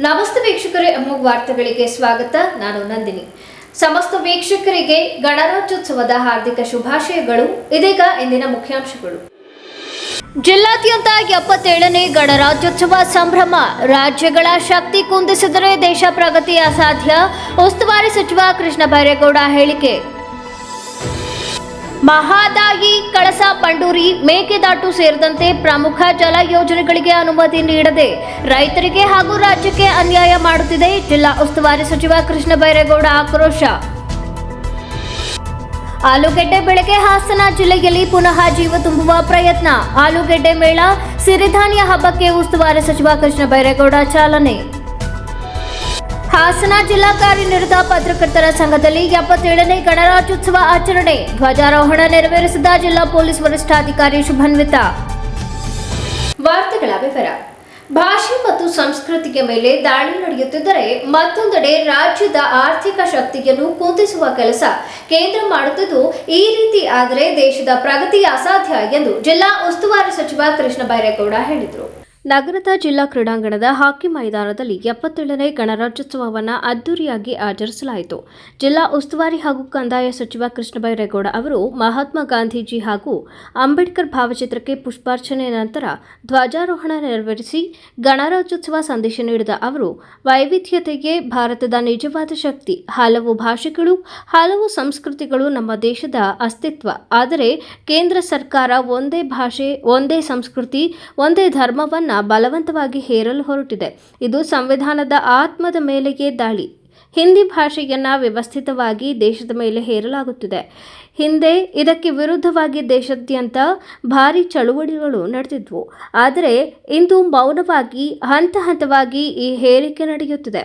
ನಮಸ್ತೆ ವೀಕ್ಷಕರೇ, ಅಮೋಘ ವಾರ್ತೆಗಳಿಗೆ ಸ್ವಾಗತ. ನಾನು ನಂದಿನಿ. ಸಮಸ್ತ ವೀಕ್ಷಕರಿಗೆ ಗಣರಾಜ್ಯೋತ್ಸವದ ಹಾರ್ದಿಕ ಶುಭಾಶಯಗಳು. ಇದೀಗ ಇಂದಿನ ಮುಖ್ಯಾಂಶಗಳು. ಜಿಲ್ಲಾದ್ಯಂತ 77ನೇ ಗಣರಾಜ್ಯೋತ್ಸವ ಸಂಭ್ರಮ. ರಾಜ್ಯಗಳ ಶಕ್ತಿ ಕುಂದಿಸಿದರೆ ದೇಶ ಪ್ರಗತಿ ಅಸಾಧ್ಯ. ಉಸ್ತುವಾರಿ ಸಚಿವ ಕೃಷ್ಣ ಬೈರೇಗೌಡ ಹೇಳಿಕೆ. ಮಹಾದಾಯಿ, ಕಳಸಾ ಬಂಡೂರಿ, ಮೇಕೆದಾಟು ಸೇರಿದಂತೆ ಪ್ರಮುಖ ಜಲ ಯೋಜನೆಗಳಿಗೆ ಅನುಮತಿ ನೀಡದೆ ರೈತರಿಗೆ ಹಾಗೂ ರಾಜ್ಯಕ್ಕೆ ಅನ್ಯಾಯ ಮಾಡುತ್ತಿದೆ. ಜಿಲ್ಲಾ ಉಸ್ತುವಾರಿ ಸಚಿವ ಕೃಷ್ಣ ಬೈರೇಗೌಡ ಆಕ್ರೋಶ. ಆಲೂಗೆಡ್ಡೆ ಬೆಳೆಗೆ ಹಾಸನ ಜಿಲ್ಲೆಯಲ್ಲಿ ಪುನಃ ಜೀವ ತುಂಬುವ ಪ್ರಯತ್ನ. ಆಲೂಗೆಡ್ಡೆ ಮೇಳ, ಸಿರಿಧಾನ್ಯ ಹಬ್ಬಕ್ಕೆ ಉಸ್ತುವಾರಿ ಸಚಿವ ಕೃಷ್ಣ ಬೈರೇಗೌಡ ಚಾಲನೆ. ಹಾಸನ ಜಿಲ್ಲಾ ಕಾರ್ಯನಿರತ ಪತ್ರಕರ್ತರ ಸಂಘದಲ್ಲಿ 77ನೇ ಗಣರಾಜ್ಯೋತ್ಸವ ಆಚರಣೆ. ಧ್ವಜಾರೋಹಣ ನೆರವೇರಿಸಿದ ಜಿಲ್ಲಾ ಪೊಲೀಸ್ ವರಿಷ್ಠಾಧಿಕಾರಿ ಶುಭನ್ವಿತ. ವಾರ್ತೆಗಳ ವಿವರ. ಭಾಷೆ ಮತ್ತು ಸಂಸ್ಕೃತಿಯ ಮೇಲೆ ದಾಳಿ ನಡೆಯುತ್ತಿದ್ದರೆ ಮತ್ತೊಂದೆಡೆ ರಾಜ್ಯದ ಆರ್ಥಿಕ ಶಕ್ತಿಯನ್ನು ಕುಂದಿಸುವ ಕೆಲಸ ಕೇಂದ್ರ ಮಾಡುತ್ತಿದ್ದು, ಈ ರೀತಿ ಆದರೆ ದೇಶದ ಪ್ರಗತಿ ಅಸಾಧ್ಯ ಎಂದು ಜಿಲ್ಲಾ ಉಸ್ತುವಾರಿ ಸಚಿವ ಕೃಷ್ಣ ಬೈರೇಗೌಡ ಹೇಳಿದರು. ನಗರದ ಜಿಲ್ಲಾ ಕ್ರೀಡಾಂಗಣದ ಹಾಕಿ ಮೈದಾನದಲ್ಲಿ 77ನೇ ಗಣರಾಜ್ಯೋತ್ಸವವನ್ನು ಅದ್ದೂರಿಯಾಗಿ ಆಚರಿಸಲಾಯಿತು. ಜಿಲ್ಲಾ ಉಸ್ತುವಾರಿ ಹಾಗೂ ಕಂದಾಯ ಸಚಿವ ಕೃಷ್ಣ ಬೈರೇಗೌಡ ಅವರು ಮಹಾತ್ಮ ಗಾಂಧೀಜಿ ಹಾಗೂ ಅಂಬೇಡ್ಕರ್ ಭಾವಚಿತ್ರಕ್ಕೆ ಪುಷ್ಪಾರ್ಚನೆ ನಂತರ ಧ್ವಜಾರೋಹಣ ನೆರವೇರಿಸಿ ಗಣರಾಜ್ಯೋತ್ಸವ ಸಂದೇಶ ನೀಡಿದ ಅವರು, ವೈವಿಧ್ಯತೆಗೆ ಭಾರತದ ನಿಜವಾದ ಶಕ್ತಿ. ಹಲವು ಭಾಷೆಗಳು, ಹಲವು ಸಂಸ್ಕೃತಿಗಳು ನಮ್ಮ ದೇಶದ ಅಸ್ತಿತ್ವ. ಆದರೆ ಕೇಂದ್ರ ಸರ್ಕಾರ ಒಂದೇ ಭಾಷೆ, ಒಂದೇ ಸಂಸ್ಕೃತಿ, ಒಂದೇ ಧರ್ಮವನ್ನು ಬಲವಂತವಾಗಿ ಹೇರಲು ಹೊರಟಿದೆ. ಇದು ಸಂವಿಧಾನದ ಆತ್ಮದ ಮೇಲೆಯೇ ದಾಳಿ. ಹಿಂದಿ ಭಾಷೆಯನ್ನ ವ್ಯವಸ್ಥಿತವಾಗಿ ದೇಶದ ಮೇಲೆ ಹೇರಲಾಗುತ್ತಿದೆ. ಹಿಂದೆ ಇದಕ್ಕೆ ವಿರುದ್ಧವಾಗಿ ದೇಶಾದ್ಯಂತ ಭಾರಿ ಚಳುವಳಿಗಳು ನಡೆದಿದ್ವು. ಆದರೆ ಇಂದು ಮೌನವಾಗಿ ಹಂತ ಹಂತವಾಗಿ ಈ ಹೇರಿಕೆ ನಡೆಯುತ್ತಿದೆ.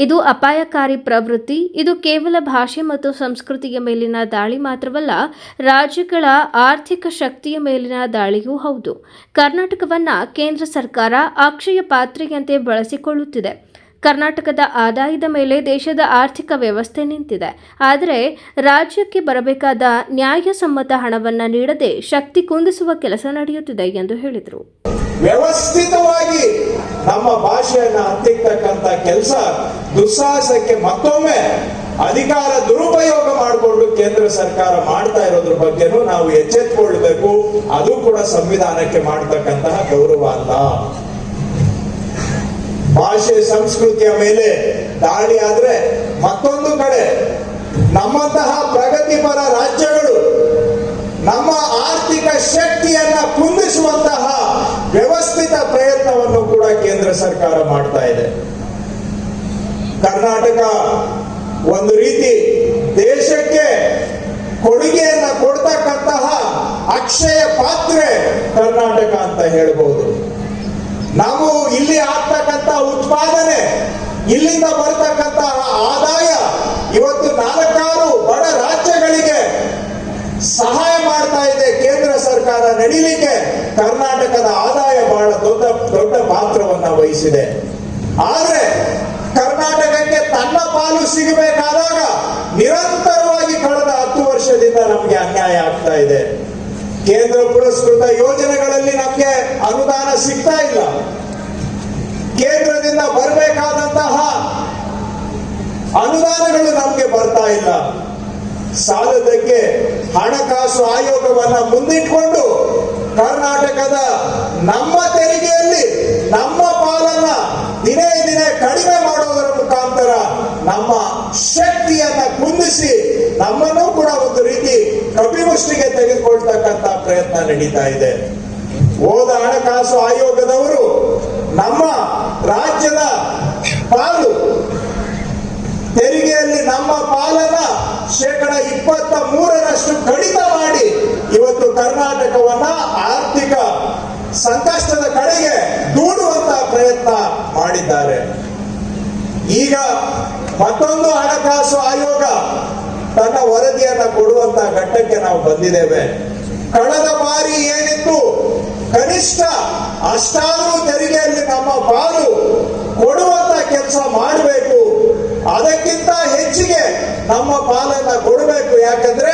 ಇದು ಅಪಾಯಕಾರಿ ಪ್ರವೃತ್ತಿ. ಇದು ಕೇವಲ ಭಾಷೆ ಮತ್ತು ಸಂಸ್ಕೃತಿಯ ಮೇಲಿನ ದಾಳಿ ಮಾತ್ರವಲ್ಲ, ರಾಜ್ಯಗಳ ಆರ್ಥಿಕ ಶಕ್ತಿಯ ಮೇಲಿನ ದಾಳಿಯೂ ಹೌದು. ಕರ್ನಾಟಕವನ್ನು ಕೇಂದ್ರ ಸರ್ಕಾರ ಅಕ್ಷಯ ಪಾತ್ರೆಯಂತೆ ಬಳಸಿಕೊಳ್ಳುತ್ತಿದೆ. ಕರ್ನಾಟಕದ ಆದಾಯದ ಮೇಲೆ ದೇಶದ ಆರ್ಥಿಕ ವ್ಯವಸ್ಥೆ ನಿಂತಿದೆ. ಆದರೆ ರಾಜ್ಯಕ್ಕೆ ಬರಬೇಕಾದ ನ್ಯಾಯಸಮ್ಮತ ಹಣವನ್ನು ನೀಡದೆ ಶಕ್ತಿ ಕುಂದಿಸುವ ಕೆಲಸ ನಡೆಯುತ್ತಿದೆ ಎಂದು ಹೇಳಿದರು. ವ್ಯವಸ್ಥಿತವಾಗಿ ನಮ್ಮ ಭಾಷೆಯನ್ನ ಹತ್ತಿಕ್ಕತಕ್ಕಂತ ಕೆಲಸ, ದುಸ್ಸಾಹಸಕ್ಕೆ ಮತ್ತೊಮ್ಮೆ ಅಧಿಕಾರ ದುರುಪಯೋಗ ಮಾಡಿಕೊಂಡು ಕೇಂದ್ರ ಸರ್ಕಾರ ಮಾಡ್ತಾ ಇರೋದ್ರ ಬಗ್ಗೆನೂ ನಾವು ಎಚ್ಚೆತ್ತುಕೊಳ್ಬೇಕು. ಅದು ಕೂಡ ಸಂವಿಧಾನಕ್ಕೆ ಮಾಡತಕ್ಕಂತಹ ಗೌರವ ಅಲ್ಲ. ಭಾಷೆ ಸಂಸ್ಕೃತಿಯ ಮೇಲೆ ದಾಳಿ ಆದ್ರೆ ಮತ್ತೊಂದು ಕಡೆ ನಮ್ಮಂತಹ ಪ್ರಗತಿಪರ ರಾಜ್ಯಗಳು ನಮ್ಮ ಆರ್ಥಿಕ ಶಕ್ತಿಯನ್ನ ಕುಂದಿಸುವಂತಹ ವ್ಯವಸ್ಥಿತ ಪ್ರಯತ್ನವನ್ನು ಕೂಡ ಕೇಂದ್ರ ಸರ್ಕಾರ ಮಾಡ್ತಾ ಇದೆ. ಕರ್ನಾಟಕ ಒಂದು ರೀತಿ ದೇಶಕ್ಕೆ ಕೊಡುಗೆಯನ್ನ ಕೊಡ್ತಕ್ಕಂತಹ ಅಕ್ಷಯ ಪಾತ್ರೆ ಕರ್ನಾಟಕ ಅಂತ ಹೇಳ್ಬಹುದು. ನಾವು ಇಲ್ಲಿ ಆಗ್ತಕ್ಕಂಥ ಉತ್ಪಾದನೆ, ಇಲ್ಲಿಂದ ಬರ್ತಕ್ಕಂತಹ ಆದಾಯ ಇವತ್ತು 4 ಬಡ ರಾಜ್ಯಗಳಿಗೆ ಸಹಾಯ ಮಾಡ್ತಾ ಇದೆ. ಕೇಂದ್ರ ಸರ್ಕಾರ ನಡೀಲಿಕ್ಕೆ ಕರ್ನಾಟಕದ ಆದಾಯ ಬಹಳ ದೊಡ್ಡ ಪಾತ್ರವನ್ನ ವಹಿಸಿದೆ. ಆದ್ರೆ ಕರ್ನಾಟಕಕ್ಕೆ ತನ್ನ ಪಾಲು ಸಿಗಬೇಕಾದಾಗ ನಿರಂತರವಾಗಿ ಕಳೆದ 10 ವರ್ಷದಿಂದ ನಮಗೆ ಅನ್ಯಾಯ ಆಗ್ತಾ ಇದೆ. ಕೇಂದ್ರ ಪುರಸ್ಕೃತ ಯೋಜನೆಗಳಲ್ಲಿ ನಮಗೆ ಅನುದಾನ ಸಿಗ್ತಾ ಇಲ್ಲ. ಕೇಂದ್ರದಿಂದ ಬರಬೇಕಾದಂತಹ ಅನುದಾನಗಳು ನಮಗೆ ಬರ್ತಾ ಇಲ್ಲ. ಸಾಲದಕ್ಕೆ ಹಣಕಾಸು ಆಯೋಗವನ್ನ ಮುಂದಿಟ್ಕೊಂಡು ಕರ್ನಾಟಕದ ನಮ್ಮ ತೆರಿಗೆಯಲ್ಲಿ ನಮ್ಮ ಪಾಲನ್ನ ದಿನೇ ದಿನೇ ಕಡಿಮೆ ಮಾಡೋದರ ಮುಖಾಂತರ ನಮ್ಮ ಶಕ್ತಿಯನ್ನ ಕುಂದಿಸಿ ನಮ್ಮನ್ನು ಕೂಡ ಒಂದು ರೀತಿ ಕಪಿಮುಷ್ಟಿಗೆ ತೆಗೆದುಕೊಳ್ತಕ್ಕಂತ ಪ್ರಯತ್ನ ನಡೀತಾ ಇದೆ. ಹೋದ ಹಣಕಾಸು ಆಯೋಗದವರು ನಮ್ಮ ರಾಜ್ಯದ ಪಾಲು ತೆರಿಗೆಯಲ್ಲಿ ನಮ್ಮ ಪಾಲನ್ನ 23% ಕಡಿತ ಮಾಡಿ ಇವತ್ತು ಕರ್ನಾಟಕವನ್ನ ಆರ್ಥಿಕ ಸಂಕಷ್ಟದ ಕಡೆಗೆ ದೂಡುವಂತಹ ಪ್ರಯತ್ನ ಮಾಡಿದ್ದಾರೆ. ಈಗ ಮತ್ತೊಂದು ಹಣಕಾಸು ಆಯೋಗ ತನ್ನ ವರದಿಯನ್ನ ಕೊಡುವಂತಹ ಘಟ್ಟಕ್ಕೆ ನಾವು ಬಂದಿದ್ದೇವೆ. ಕಳೆದ ಬಾರಿ ಏನಿತ್ತು, ಕನಿಷ್ಠ ಅಷ್ಟಾದರೂ ತೆರಿಗೆಯಲ್ಲಿ ನಮ್ಮ ಪಾಲು ಕೊಡುವಂತ ಕೆಲಸ ಮಾಡಬೇಕು. ಅದಕ್ಕಿಂತ ಹೆಚ್ಚಿಗೆ ನಮ್ಮ ಪಾಲನ್ನ ಕೊಡಬೇಕು. ಯಾಕಂದ್ರೆ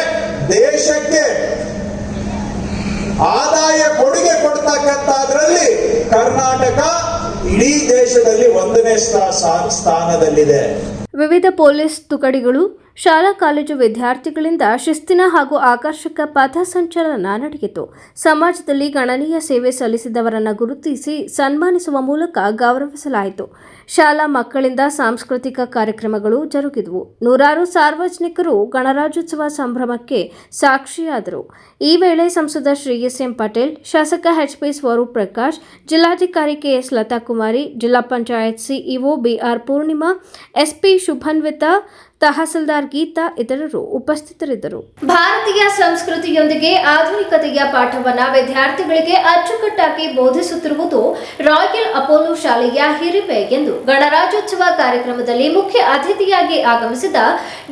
ದೇಶಕ್ಕೆ ಆದಾಯ ಕೊಡುಗೆ ಕೊಡ್ತಕ್ಕಂಥದ್ರಲ್ಲಿ ಕರ್ನಾಟಕ ಇಡೀ ದೇಶದಲ್ಲಿ 1ನೇ ಸ್ಥಾನದಲ್ಲಿದೆ. ವಿವಿಧ ಪೊಲೀಸ್ ತುಕಡಿಗಳು ಶಾಲಾ ಕಾಲೇಜು ವಿದ್ಯಾರ್ಥಿಗಳಿಂದ ಶಿಸ್ತಿನ ಹಾಗೂ ಆಕರ್ಷಕ ಪಥ ಸಂಚಲನ ನಡೆಯಿತು. ಸಮಾಜದಲ್ಲಿ ಗಣನೀಯ ಸೇವೆ ಸಲ್ಲಿಸಿದವರನ್ನು ಗುರುತಿಸಿ ಸನ್ಮಾನಿಸುವ ಮೂಲಕ ಗೌರವಿಸಲಾಯಿತು. ಶಾಲಾ ಮಕ್ಕಳಿಂದ ಸಾಂಸ್ಕೃತಿಕ ಕಾರ್ಯಕ್ರಮಗಳು ಜರುಗಿದವು. ನೂರಾರು ಸಾರ್ವಜನಿಕರು ಗಣರಾಜ್ಯೋತ್ಸವ ಸಂಭ್ರಮಕ್ಕೆ ಸಾಕ್ಷಿಯಾದರು. ಈ ವೇಳೆ ಸಂಸದ ಶ್ರೀ ಎಸ್.ಎಂ. ಪಟೇಲ್, ಶಾಸಕ ಎಚ್.ಪಿ. ಸ್ವರೂಪ್ ಪ್ರಕಾಶ್, ಜಿಲ್ಲಾಧಿಕಾರಿ ಕೆ.ಎಸ್. ಲತಾಕುಮಾರಿ, ಜಿಲ್ಲಾ panchayat CEO BR. Poornima, SP Shubhanvita, tahsildar Geetha ಇತರರು ಉಪಸ್ಥಿತರಿದ್ದರು. ಭಾರತೀಯ ಸಂಸ್ಕೃತಿಯೊಂದಿಗೆ ಆಧುನಿಕತೆಯ ಪಾಠವನ್ನ ವಿದ್ಯಾರ್ಥಿಗಳಿಗೆ ಅಚ್ಚುಕಟ್ಟಾಗಿ ಬೋಧಿಸುತ್ತಿರುವುದು ರಾಯಲ್ ಅಪೋಲೋ ಶಾಲೆಯ ಹಿರಿಮೆ ಎಂದು ಗಣರಾಜ್ಯೋತ್ಸವ ಕಾರ್ಯಕ್ರಮದಲ್ಲಿ ಮುಖ್ಯ ಅತಿಥಿಯಾಗಿ ಆಗಮಿಸಿದ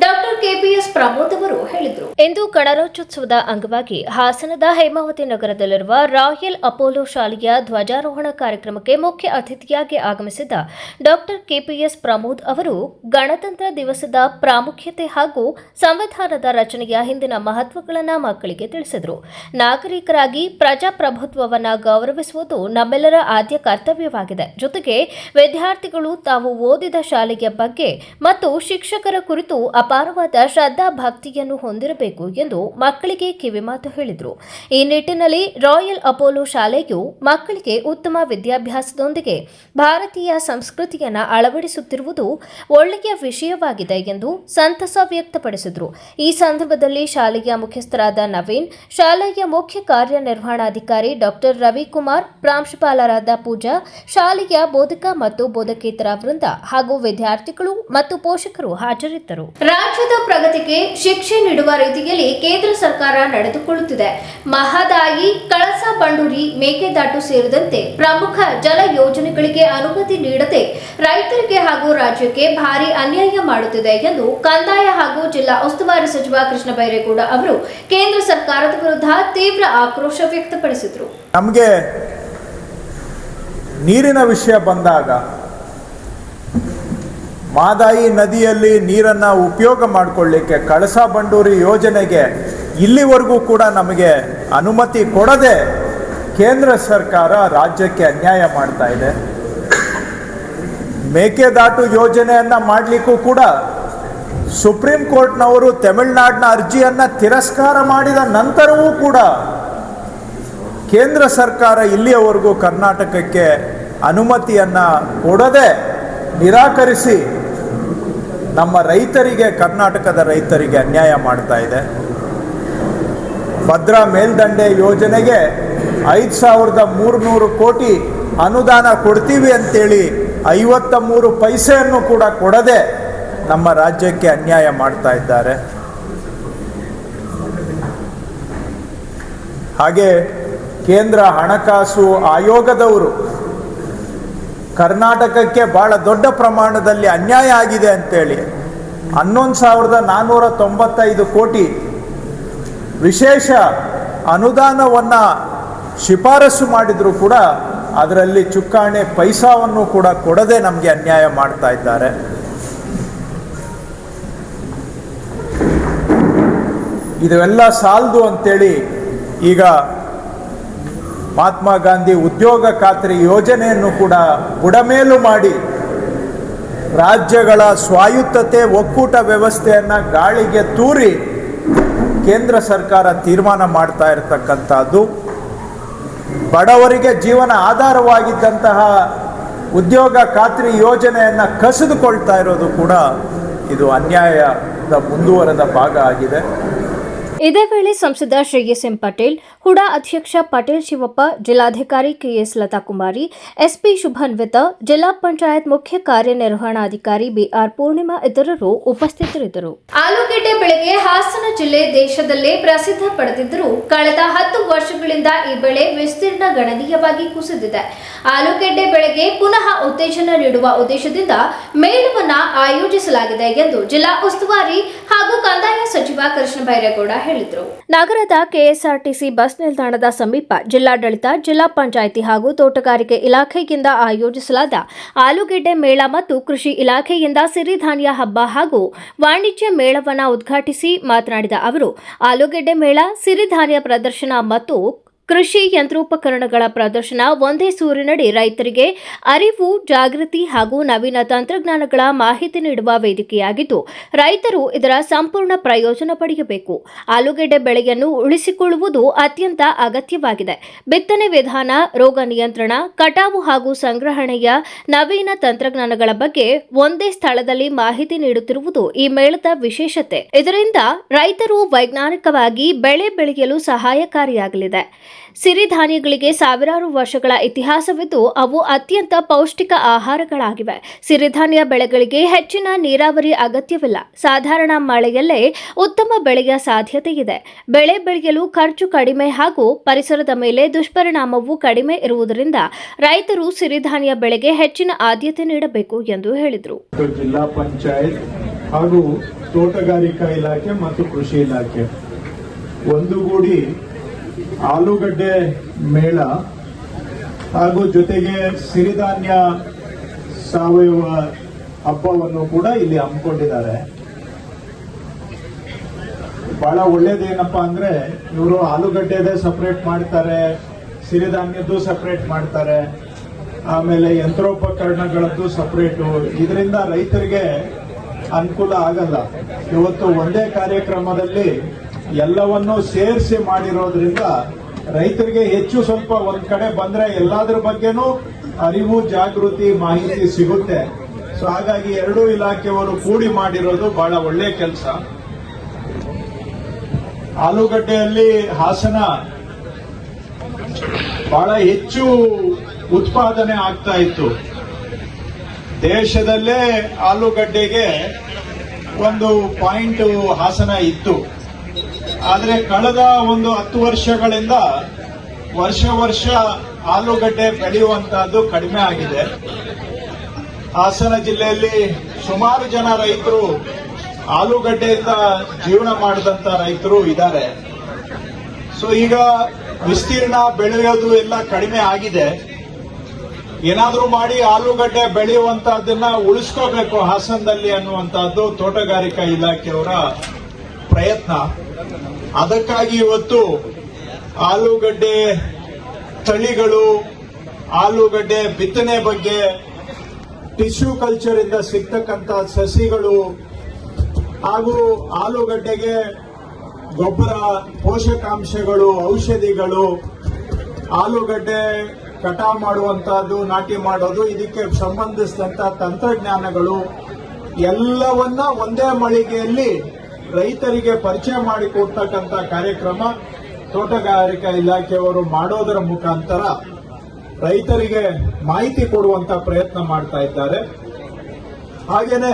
ಡಾಕ್ಟರ್ ಕೆಪಿಎಸ್ ಪ್ರಮೋದ್ ಅವರು ಹೇಳಿದರು. ಇಂದು ಗಣರಾಜ್ಯೋತ್ಸವದ ಅಂಗವಾಗಿ ಹಾಸನದ ಹೇಮಾವತಿ ನಗರದಲ್ಲಿರುವ ರಾಯಲ್ ಅಪೋಲೋ ಶಾಲೆಯ ಧ್ವಜಾರೋಹಣ ಕಾರ್ಯಕ್ರಮಕ್ಕೆ ಮುಖ್ಯ ಅತಿಥಿಯಾಗಿ ಆಗಮಿಸಿದ ಡಾಕ್ಟರ್ ಕೆಪಿಎಸ್ ಪ್ರಮೋದ್ ಅವರು ಗಣತಂತ್ರ ದಿವಸದ ಪ್ರಾಮುಖ್ಯತೆ ಹಾಗೂ ಸಂವಿಧಾನದ ರಚನೆಯ ಹಿಂದಿನ ಮಹತ್ವಗಳನ್ನು ಮಕ್ಕಳಿಗೆ ತಿಳಿಸಿದರು. ನಾಗರಿಕರಾಗಿ ಪ್ರಜಾಪ್ರಭುತ್ವವನ್ನು ಗೌರವಿಸುವುದು ನಮ್ಮೆಲ್ಲರ ಆದ್ಯ ಕರ್ತವ್ಯವಾಗಿದೆ. ಜೊತೆಗೆ ವಿದ್ಯಾರ್ಥಿಗಳು ತಾವು ಓದಿದ ಶಾಲೆಯ ಬಗ್ಗೆ ಮತ್ತು ಶಿಕ್ಷಕರ ಕುರಿತು ಅಪಾರವಾದ ಶ್ರದ್ಧಾ ಭಕ್ತಿಯನ್ನು ಹೊಂದಿರಬೇಕು ಎಂದು ಮಕ್ಕಳಿಗೆ ಕಿವಿಮಾತು ಹೇಳಿದರು. ಈ ನಿಟ್ಟಿನಲ್ಲಿ ರಾಯಲ್ ಅಪೋಲೋ ಶಾಲೆಯು ಮಕ್ಕಳಿಗೆ ಉತ್ತಮ ವಿದ್ಯಾಭ್ಯಾಸದೊಂದಿಗೆ ಭಾರತೀಯ ಸಂಸ್ಕೃತಿಯನ್ನು ಅಳವಡಿಸುತ್ತಿರುವುದು ಒಳ್ಳೆಯ ವಿಷಯವಾಗಿದೆ ಎಂದು ಸಂತಸ ವ್ಯಕ್ತಪಡಿಸಿದರು. ಈ ಸಂದರ್ಭದಲ್ಲಿ ಶಾಲೆಯ ಮುಖ್ಯಸ್ಥರಾದ ನವೀನ್, ಶಾಲೆಯ ಮುಖ್ಯ ಕಾರ್ಯನಿರ್ವಹಣಾಧಿಕಾರಿ ಡಾಕ್ಟರ್ ರವಿಕುಮಾರ್, ಪ್ರಾಂಶುಪಾಲರಾದ ಪೂಜಾ, ಶಾಲೆಯ ಬೋಧಕ ಮತ್ತು ಬೋಧಕೇತರ ವೃಂದ ಹಾಗೂ ವಿದ್ಯಾರ್ಥಿಗಳು ಮತ್ತು ಪೋಷಕರು ಹಾಜರಿದ್ದರು. ರಾಜ್ಯದ ಪ್ರಗತಿಗೆ ಶಿಕ್ಷೆ ನೀಡುವ ರೀತಿಯಲ್ಲಿ ಕೇಂದ್ರ ಸರ್ಕಾರ ನಡೆದುಕೊಳ್ಳುತ್ತಿದೆ. ಮಹದಾಯಿ, ಕಳಸಾ ಬಂಡೂರಿ, ಮೇಕೆದಾಟು ಸೇರಿದಂತೆ ಪ್ರಮುಖ ಜಲ ಯೋಜನೆಗಳಿಗೆ ಅನುಮತಿ ನೀಡದೆ ರೈತರಿಗೆ ಹಾಗೂ ರಾಜ್ಯಕ್ಕೆ ಭಾರಿ ಅನ್ಯಾಯ ಮಾಡುತ್ತಿದೆ ಎಂದು ಕಂದಾಯ ಹಾಗೂ ಜಿಲ್ಲಾ ಉಸ್ತುವಾರಿ ಸಚಿವ ಕೃಷ್ಣ ಬೈರೇಗೌಡ ಅವರು ಕೇಂದ್ರ ಸರ್ಕಾರದ ವಿರುದ್ಧ ತೀವ್ರ ಆಕ್ರೋಶ ವ್ಯಕ್ತಪಡಿಸಿದರು. ನಮಗೆ ನೀರಿನ ವಿಷಯ ಬಂದಾಗ ಮಹದಾಯಿ ನದಿಯಲ್ಲಿ ನೀರನ್ನು ಉಪಯೋಗ ಮಾಡಿಕೊಳ್ಳಿಕ್ಕೆ ಕಳಸಾ ಬಂಡೂರಿ ಯೋಜನೆಗೆ ಇಲ್ಲಿವರೆಗೂ ಕೂಡ ನಮಗೆ ಅನುಮತಿ ಕೊಡದೆ ಕೇಂದ್ರ ಸರ್ಕಾರ ರಾಜ್ಯಕ್ಕೆ ಅನ್ಯಾಯ ಮಾಡ್ತಾ ಇದೆ. ಮೇಕೆದಾಟು ಯೋಜನೆಯನ್ನು ಮಾಡಲಿಕ್ಕೂ ಕೂಡ ಸುಪ್ರೀಂ ಕೋರ್ಟ್ನವರು ತಮಿಳುನಾಡಿನ ಅರ್ಜಿಯನ್ನು ತಿರಸ್ಕಾರ ಮಾಡಿದ ನಂತರವೂ ಕೂಡ ಕೇಂದ್ರ ಸರ್ಕಾರ ಇಲ್ಲಿಯವರೆಗೂ ಕರ್ನಾಟಕಕ್ಕೆ ಅನುಮತಿಯನ್ನು ಕೊಡದೆ ನಿರಾಕರಿಸಿ ನಮ್ಮ ರೈತರಿಗೆ, ಕರ್ನಾಟಕದ ರೈತರಿಗೆ ಅನ್ಯಾಯ ಮಾಡ್ತಾ ಇದೆ. ಭದ್ರಾ ಮೇಲ್ದಂಡೆ ಯೋಜನೆಗೆ 5,300 ಕೋಟಿ ಅನುದಾನ ಕೊಡ್ತೀವಿ ಅಂತೇಳಿ 53 ಪೈಸೆಯನ್ನು ಕೂಡ ಕೊಡದೆ ನಮ್ಮ ರಾಜ್ಯಕ್ಕೆ ಅನ್ಯಾಯ ಮಾಡ್ತಾ ಇದ್ದಾರೆ. ಹಾಗೆ ಕೇಂದ್ರ ಹಣಕಾಸು ಆಯೋಗದವರು ಕರ್ನಾಟಕಕ್ಕೆ ಬಹಳ ದೊಡ್ಡ ಪ್ರಮಾಣದಲ್ಲಿ ಅನ್ಯಾಯ ಆಗಿದೆ ಅಂತೇಳಿ 11,495 ಕೋಟಿ ವಿಶೇಷ ಅನುದಾನವನ್ನು ಶಿಫಾರಸು ಮಾಡಿದರೂ ಕೂಡ ಅದರಲ್ಲಿ ಚುಕ್ಕಾಣಿ ಪೈಸಾವನ್ನು ಕೂಡ ಕೊಡದೆ ನಮಗೆ ಅನ್ಯಾಯ ಮಾಡ್ತಾ ಇದ್ದಾರೆ. ಇದೆಲ್ಲ ಸಾಲದು ಅಂತೇಳಿ ಈಗ ಮಹಾತ್ಮ ಗಾಂಧಿ ಉದ್ಯೋಗ ಖಾತ್ರಿ ಯೋಜನೆಯನ್ನು ಕೂಡ ಬುಡಮೇಲು ಮಾಡಿ ರಾಜ್ಯಗಳ ಸ್ವಾಯತ್ತತೆ, ಒಕ್ಕೂಟ ವ್ಯವಸ್ಥೆಯನ್ನು ಗಾಳಿಗೆ ತೂರಿ ಕೇಂದ್ರ ಸರ್ಕಾರ ತೀರ್ಮಾನ ಮಾಡ್ತಾ ಇರತಕ್ಕಂಥದ್ದು. ಬಡವರಿಗೆ ಜೀವನ ಆಧಾರವಾಗಿದ್ದಂತಹ ಉದ್ಯೋಗ ಖಾತ್ರಿ ಯೋಜನೆಯನ್ನು ಕಸಿದುಕೊಳ್ತಾ ಇರೋದು ಕೂಡ ಇದು ಅನ್ಯಾಯದ ಮುಂದುವರೆದ ಭಾಗ ಆಗಿದೆ. ಇದೇ ವೇಳೆ ಸಂಸದ ಶ್ರೀ ಎಸ್.ಎಂ. ಪಟೇಲ್, ಹುಡಾ ಅಧ್ಯಕ್ಷ ಪಟೇಲ್ ಶಿವಪ್ಪ, ಜಿಲ್ಲಾಧಿಕಾರಿ ಕೆ.ಎಸ್. ಲತಾಕುಮಾರಿ, ಎಸ್ಪಿ ಶುಭನ್ವಿತಾ, ಜಿಲ್ಲಾ ಪಂಚಾಯತ್ ಮುಖ್ಯ ಕಾರ್ಯನಿರ್ವಹಣಾಧಿಕಾರಿ ಬಿ.ಆರ್. ಪೂರ್ಣಿಮಾ ಇತರರು ಉಪಸ್ಥಿತರಿದ್ದರು. ಆಲೂಗೆಡ್ಡೆ ಬೆಳೆಗೆ ಹಾಸನ ಜಿಲ್ಲೆ ದೇಶದಲ್ಲೇ ಪ್ರಸಿದ್ಧ ಪಡೆದಿದ್ದರೂ ಕಳೆದ 10 ವರ್ಷಗಳಿಂದ ಈ ಬೆಳೆ ವಿಸ್ತೀರ್ಣ ಗಣನೀಯವಾಗಿ ಕುಸಿದಿದೆ. ಆಲೂಗೆಡ್ಡೆ ಬೆಳೆಗೆ ಪುನಃ ಉತ್ತೇಜನ ನೀಡುವ ಉದ್ದೇಶದಿಂದ ಮೇಳವನ್ನು ಆಯೋಜಿಸಲಾಗಿದೆ ಎಂದು ಜಿಲ್ಲಾ ಉಸ್ತುವಾರಿ ಹಾಗೂ ಕಂದಾಯ ಸಚಿವ ಕೃಷ್ಣ ಬೈರೇಗೌಡ ಹೇಳಿದರು. ನಗರದ ಕೆಎಸ್ಆರ್ಟಿಸಿ ಬಸ್ ನಿಲ್ದಾಣದ ಸಮೀಪ ಜಿಲ್ಲಾಡಳಿತ, ಜಿಲ್ಲಾ ಪಂಚಾಯಿತಿ ಹಾಗೂ ತೋಟಗಾರಿಕೆ ಇಲಾಖೆಯಿಂದ ಆಯೋಜಿಸಲಾದ ಆಲೂಗೆಡ್ಡೆ ಮೇಳ ಮತ್ತು ಕೃಷಿ ಇಲಾಖೆಯಿಂದ ಸಿರಿಧಾನ್ಯ ಹಬ್ಬ ಹಾಗೂ ವಾಣಿಜ್ಯ ಮೇಳವನ್ನು ಉದ್ಘಾಟಿಸಿ ಮಾತನಾಡಿದ ಅವರು, ಆಲೂಗೆಡ್ಡೆ ಮೇಳ, ಸಿರಿಧಾನ್ಯ ಪ್ರದರ್ಶನ ಮತ್ತು ಕೃಷಿ ಯಂತ್ರೋಪಕರಣಗಳ ಪ್ರದರ್ಶನ ಒಂದೇ ಸೂರಿನಡಿ ರೈತರಿಗೆ ಅರಿವು, ಜಾಗೃತಿ ಹಾಗೂ ನವೀನ ತಂತ್ರಜ್ಞಾನಗಳ ಮಾಹಿತಿ ನೀಡುವ ವೇದಿಕೆಯಾಗಿದ್ದು, ರೈತರು ಇದರ ಸಂಪೂರ್ಣ ಪ್ರಯೋಜನ ಪಡೆಯಬೇಕು. ಆಲೂಗೆಡ್ಡೆ ಬೆಳೆಯನ್ನು ಉಳಿಸಿಕೊಳ್ಳುವುದು ಅತ್ಯಂತ ಅಗತ್ಯವಾಗಿದೆ. ಬಿತ್ತನೆ ವಿಧಾನ, ರೋಗ ನಿಯಂತ್ರಣ, ಕಟಾವು ಹಾಗೂ ಸಂಗ್ರಹಣೆಯ ನವೀನ ತಂತ್ರಜ್ಞಾನಗಳ ಬಗ್ಗೆ ಒಂದೇ ಸ್ಥಳದಲ್ಲಿ ಮಾಹಿತಿ ನೀಡುತ್ತಿರುವುದು ಈ ಮೇಳದ ವಿಶೇಷತೆ. ಇದರಿಂದ ರೈತರು ವೈಜ್ಞಾನಿಕವಾಗಿ ಬೆಳೆ ಬೆಳೆಯಲು ಸಹಾಯಕಾರಿಯಾಗಲಿದೆ. ಸಿರಿಧಾನ್ಯಗಳಿಗೆ ಸಾವಿರಾರು ವರ್ಷಗಳ ಇತಿಹಾಸವಿದ್ದು ಅವು ಅತ್ಯಂತ ಪೌಷ್ಟಿಕ ಆಹಾರಗಳಾಗಿವೆ. ಸಿರಿಧಾನ್ಯ ಬೆಳೆಗಳಿಗೆ ಹೆಚ್ಚಿನ ನೀರಾವರಿ ಅಗತ್ಯವಿಲ್ಲ. ಸಾಧಾರಣ ಮಳೆಯಲ್ಲೇ ಉತ್ತಮ ಬೆಳೆಯ ಸಾಧ್ಯತೆ ಇದೆ. ಬೆಳೆ ಬೆಳೆಯಲು ಖರ್ಚು ಕಡಿಮೆ ಹಾಗೂ ಪರಿಸರದ ಮೇಲೆ ದುಷ್ಪರಿಣಾಮವೂ ಕಡಿಮೆ ಇರುವುದರಿಂದ ರೈತರು ಸಿರಿಧಾನ್ಯ ಬೆಳೆಗೆ ಹೆಚ್ಚಿನ ಆದ್ಯತೆ ನೀಡಬೇಕು ಎಂದು ಹೇಳಿದರು. ಜಿಲ್ಲಾ ಪಂಚಾಯತ್ ಹಾಗೂ ತೋಟಗಾರಿಕಾ ಇಲಾಖೆ ಮತ್ತು ಕೃಷಿ ಇಲಾಖೆ ಒಂದುಗೂಡಿ ಆಲೂಗಡ್ಡೆ ಮೇಳ ಹಾಗೂ ಜೊತೆಗೆ ಸಿರಿಧಾನ್ಯ ಸಾವಯವ ಹಬ್ಬವನ್ನು ಕೂಡ ಇಲ್ಲಿ ಹಮ್ಮಿಕೊಂಡಿದ್ದಾರೆ. ಬಹಳ ಒಳ್ಳೇದೇನಪ್ಪಾ ಅಂದ್ರೆ ಇವರು ಆಲೂಗಡ್ಡೆದೇ ಸಪರೇಟ್ ಮಾಡ್ತಾರೆ, ಸಿರಿಧಾನ್ಯದ್ದು ಸಪರೇಟ್ ಮಾಡ್ತಾರೆ, ಆಮೇಲೆ ಯಂತ್ರೋಪಕರಣಗಳದ್ದು ಸಪರೇಟು. ಇದರಿಂದ ರೈತರಿಗೆ ಅನುಕೂಲ ಆಗಲ್ಲ. ಇವತ್ತು ಒಂದೇ ಕಾರ್ಯಕ್ರಮದಲ್ಲಿ ಎಲ್ಲವನ್ನೂ ಸೇರಿಸಿ ಮಾಡಿರೋದ್ರಿಂದ ರೈತರಿಗೆ ಹೆಚ್ಚು ಸ್ವಲ್ಪ ಒಂದ್ ಕಡೆ ಬಂದ್ರೆ ಎಲ್ಲಾದ್ರ ಬಗ್ಗೆನೂ ಅರಿವು, ಜಾಗೃತಿ, ಮಾಹಿತಿ ಸಿಗುತ್ತೆ. ಸೊ ಹಾಗಾಗಿ ಎರಡೂ ಇಲಾಖೆಯವರು ಕೂಡಿ ಮಾಡಿರೋದು ಬಹಳ ಒಳ್ಳೆ ಕೆಲಸ. ಆಲೂಗಡ್ಡೆಯಲ್ಲಿ ಹಾಸನ ಬಹಳ ಹೆಚ್ಚು ಉತ್ಪಾದನೆ ಆಗ್ತಾ ಇತ್ತು. ದೇಶದಲ್ಲೇ ಆಲೂಗಡ್ಡೆಗೆ ಒಂದು ಪಾಯಿಂಟ್ ಹಾಸನ ಇತ್ತು. ಆದರೆ ಕಳೆದ ಒಂದು 10 ವರ್ಷಗಳಿಂದ ವರ್ಷ ಆಲೂಗಡ್ಡೆ ಬೆಳೆಯುವಂತಹದ್ದು ಕಡಿಮೆ ಆಗಿದೆ. ಹಾಸನ ಜಿಲ್ಲೆಯಲ್ಲಿ ಸುಮಾರು ಜನ ರೈತರು ಆಲೂಗಡ್ಡೆಯಿಂದ ಜೀವನ ಮಾಡಿದಂತ ರೈತರು ಇದ್ದಾರೆ. ಸೊ ಈಗ ವಿಸ್ತೀರ್ಣ ಬೆಳೆಯೋದು ಎಲ್ಲ ಕಡಿಮೆ ಆಗಿದೆ. ಏನಾದ್ರೂ ಮಾಡಿ ಆಲೂಗಡ್ಡೆ ಬೆಳೆಯುವಂತಹದನ್ನ ಉಳಿಸ್ಕೋಬೇಕು ಹಾಸನದಲ್ಲಿ ಅನ್ನುವಂತಹದ್ದು ತೋಟಗಾರಿಕಾ ಇಲಾಖೆಯವರ ಪ್ರಯತ್ನ. ಅದಕ್ಕಾಗಿ ಇವತ್ತು ಆಲೂಗಡ್ಡೆ ತಳಿಗಳು, ಆಲೂಗಡ್ಡೆ ಬಿತ್ತನೆ ಬಗ್ಗೆ, ಟಿಶ್ಯೂ ಕಲ್ಚರ್ ಇಂದ ಸಿಗ್ತಕ್ಕಂಥ ಸಸಿಗಳು ಹಾಗೂ ಆಲೂಗಡ್ಡೆಗೆ ಗೊಬ್ಬರ, ಪೋಷಕಾಂಶಗಳು, ಔಷಧಿಗಳು, ಆಲೂಗಡ್ಡೆ ಕಟಾವು ಮಾಡುವಂತಹದ್ದು, ನಾಟಿ ಮಾಡೋದು, ಇದಕ್ಕೆ ಸಂಬಂಧಿಸಿದಂತ ತಂತ್ರಜ್ಞಾನಗಳು ಎಲ್ಲವನ್ನ ಒಂದೇ ಮಳಿಗೆಯಲ್ಲಿ ರೈತರಿಗೆ ಪರಿಚಯ ಮಾಡಿಕೊಡ್ತಕ್ಕಂಥ ಕಾರ್ಯಕ್ರಮ ತೋಟಗಾರಿಕಾ ಇಲಾಖೆಯವರು ಮಾಡೋದರ ಮುಖಾಂತರ ರೈತರಿಗೆ ಮಾಹಿತಿ ಕೊಡುವಂತ ಪ್ರಯತ್ನ ಮಾಡ್ತಾ ಇದ್ದಾರೆ. ಹಾಗೇನೆ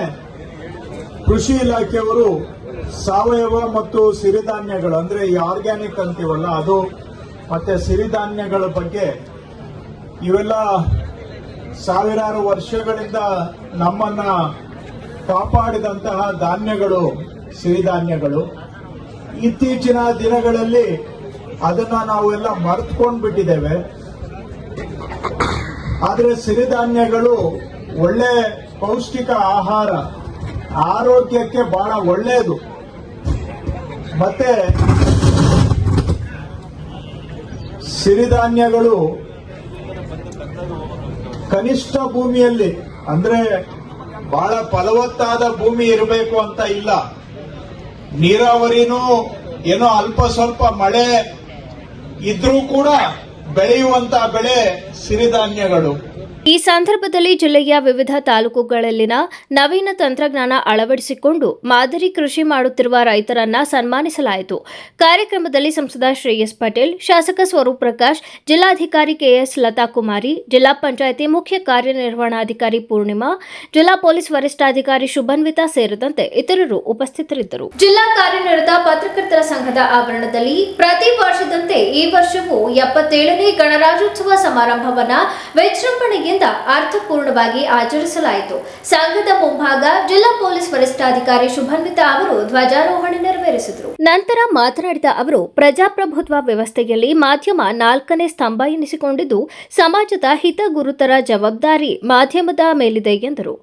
ಕೃಷಿ ಇಲಾಖೆಯವರು ಸಾವಯವ ಮತ್ತು ಸಿರಿಧಾನ್ಯಗಳು ಅಂದ್ರೆ ಈ ಆರ್ಗ್ಯಾನಿಕ್ ಅಂತೀವಲ್ಲ ಅದು, ಮತ್ತೆ ಸಿರಿಧಾನ್ಯಗಳ ಬಗ್ಗೆ ಇವೆಲ್ಲ ಸಾವಿರಾರು ವರ್ಷಗಳಿಂದ ನಮ್ಮನ್ನ ಕಾಪಾಡಿದಂತಹ ಧಾನ್ಯಗಳು, ಸಿರಿಧಾನ್ಯಗಳು. ಇತ್ತೀಚಿನ ದಿನಗಳಲ್ಲಿ ಅದನ್ನ ನಾವೆಲ್ಲ ಮರೆತುಕೊಂಡು ಬಿಟ್ಟಿದ್ದೇವೆ. ಆದ್ರೆ ಸಿರಿಧಾನ್ಯಗಳು ಒಳ್ಳೆ ಪೌಷ್ಟಿಕ ಆಹಾರ, ಆರೋಗ್ಯಕ್ಕೆ ಬಹಳ ಒಳ್ಳೆಯದು. ಮತ್ತೆ ಸಿರಿಧಾನ್ಯಗಳು ಕನಿಷ್ಠ ಭೂಮಿಯಲ್ಲಿ ಅಂದ್ರೆ ಬಹಳ ಫಲವತ್ತಾದ ಭೂಮಿ ಇರಬೇಕು ಅಂತ ಇಲ್ಲ. ನೀರಾವರಿನೂ ಏನೋ ಅಲ್ಪ ಸ್ವಲ್ಪ ಮಳೆ ಇದ್ರೂ ಕೂಡ ಬೆಳೆಯುವಂತ ಬೆಳೆ ಸಿರಿಧಾನ್ಯಗಳು. ಈ ಸಂದರ್ಭದಲ್ಲಿ ಜಿಲ್ಲೆಯ ವಿವಿಧ ತಾಲೂಕುಗಳಲ್ಲಿನ ನವೀನ ತಂತ್ರಜ್ಞಾನ ಅಳವಡಿಸಿಕೊಂಡು ಮಾದರಿ ಕೃಷಿ ಮಾಡುತ್ತಿರುವ ರೈತರನ್ನ ಸನ್ಮಾನಿಸಲಾಯಿತು. ಕಾರ್ಯಕ್ರಮದಲ್ಲಿ ಸಂಸದ ಶ್ರೇಯಸ್ ಪಟೇಲ್, ಶಾಸಕ ಸ್ವರೂಪ್ ಪ್ರಕಾಶ್, ಜಿಲ್ಲಾಧಿಕಾರಿ ಕೆಎಸ್ ಲತಾ ಕುಮಾರಿ, ಜಿಲ್ಲಾ ಪಂಚಾಯಿತಿ ಮುಖ್ಯ ಕಾರ್ಯನಿರ್ವಹಣಾಧಿಕಾರಿ ಪೂರ್ಣಿಮಾ, ಜಿಲ್ಲಾ ಪೊಲೀಸ್ ವರಿಷ್ಠಾಧಿಕಾರಿ ಶುಭನ್ವಿತಾ ಸೇರಿದಂತೆ ಇತರರು ಉಪಸ್ಥಿತರಿದ್ದರು. ಜಿಲ್ಲಾ ಕಾರ್ಯನಿರತ ಪತ್ರಕರ್ತರ ಸಂಘದ ಆವರಣದಲ್ಲಿ ಪ್ರತಿ ವರ್ಷದಂತೆ ಈ ವರ್ಷವೂ 77ನೇ ಗಣರಾಜ್ಯೋತ್ಸವ ಸಮಾರಂಭವನ್ನು ವಿಜೃಂಭಣೆಯಿಂದ ಅರ್ಥಪೂರ್ಣವಾಗಿ ಆಚರಿಸಲಾಯಿತು. ಸಂಘದ ಮುಂಭಾಗ ಜಿಲ್ಲಾ ಪೊಲೀಸ್ ವರಿಷ್ಠಾಧಿಕಾರಿ ಶುಭನ್ವಿತಾ ಅವರು ಧ್ವಜಾರೋಹಣ ನೆರವೇರಿಸಿದರು. ನೆರವೇರಿಸಿದರು. ನಂತರ ಮಾತನಾಡಿದ ಅವರು, ಪ್ರಜಾಪ್ರಭುತ್ವ ವ್ಯವಸ್ಥೆಯಲ್ಲಿ ಮಾಧ್ಯಮ 4ನೇ ಸ್ತಂಭ ಎನಿಸಿಕೊಂಡಿದ್ದು, ಸಮಾಜದ ಹಿತ ಗುರುತರ ಜವಾಬ್ದಾರಿ ಮಾಧ್ಯಮದ ಮೇಲಿದೆ ಎಂದರು.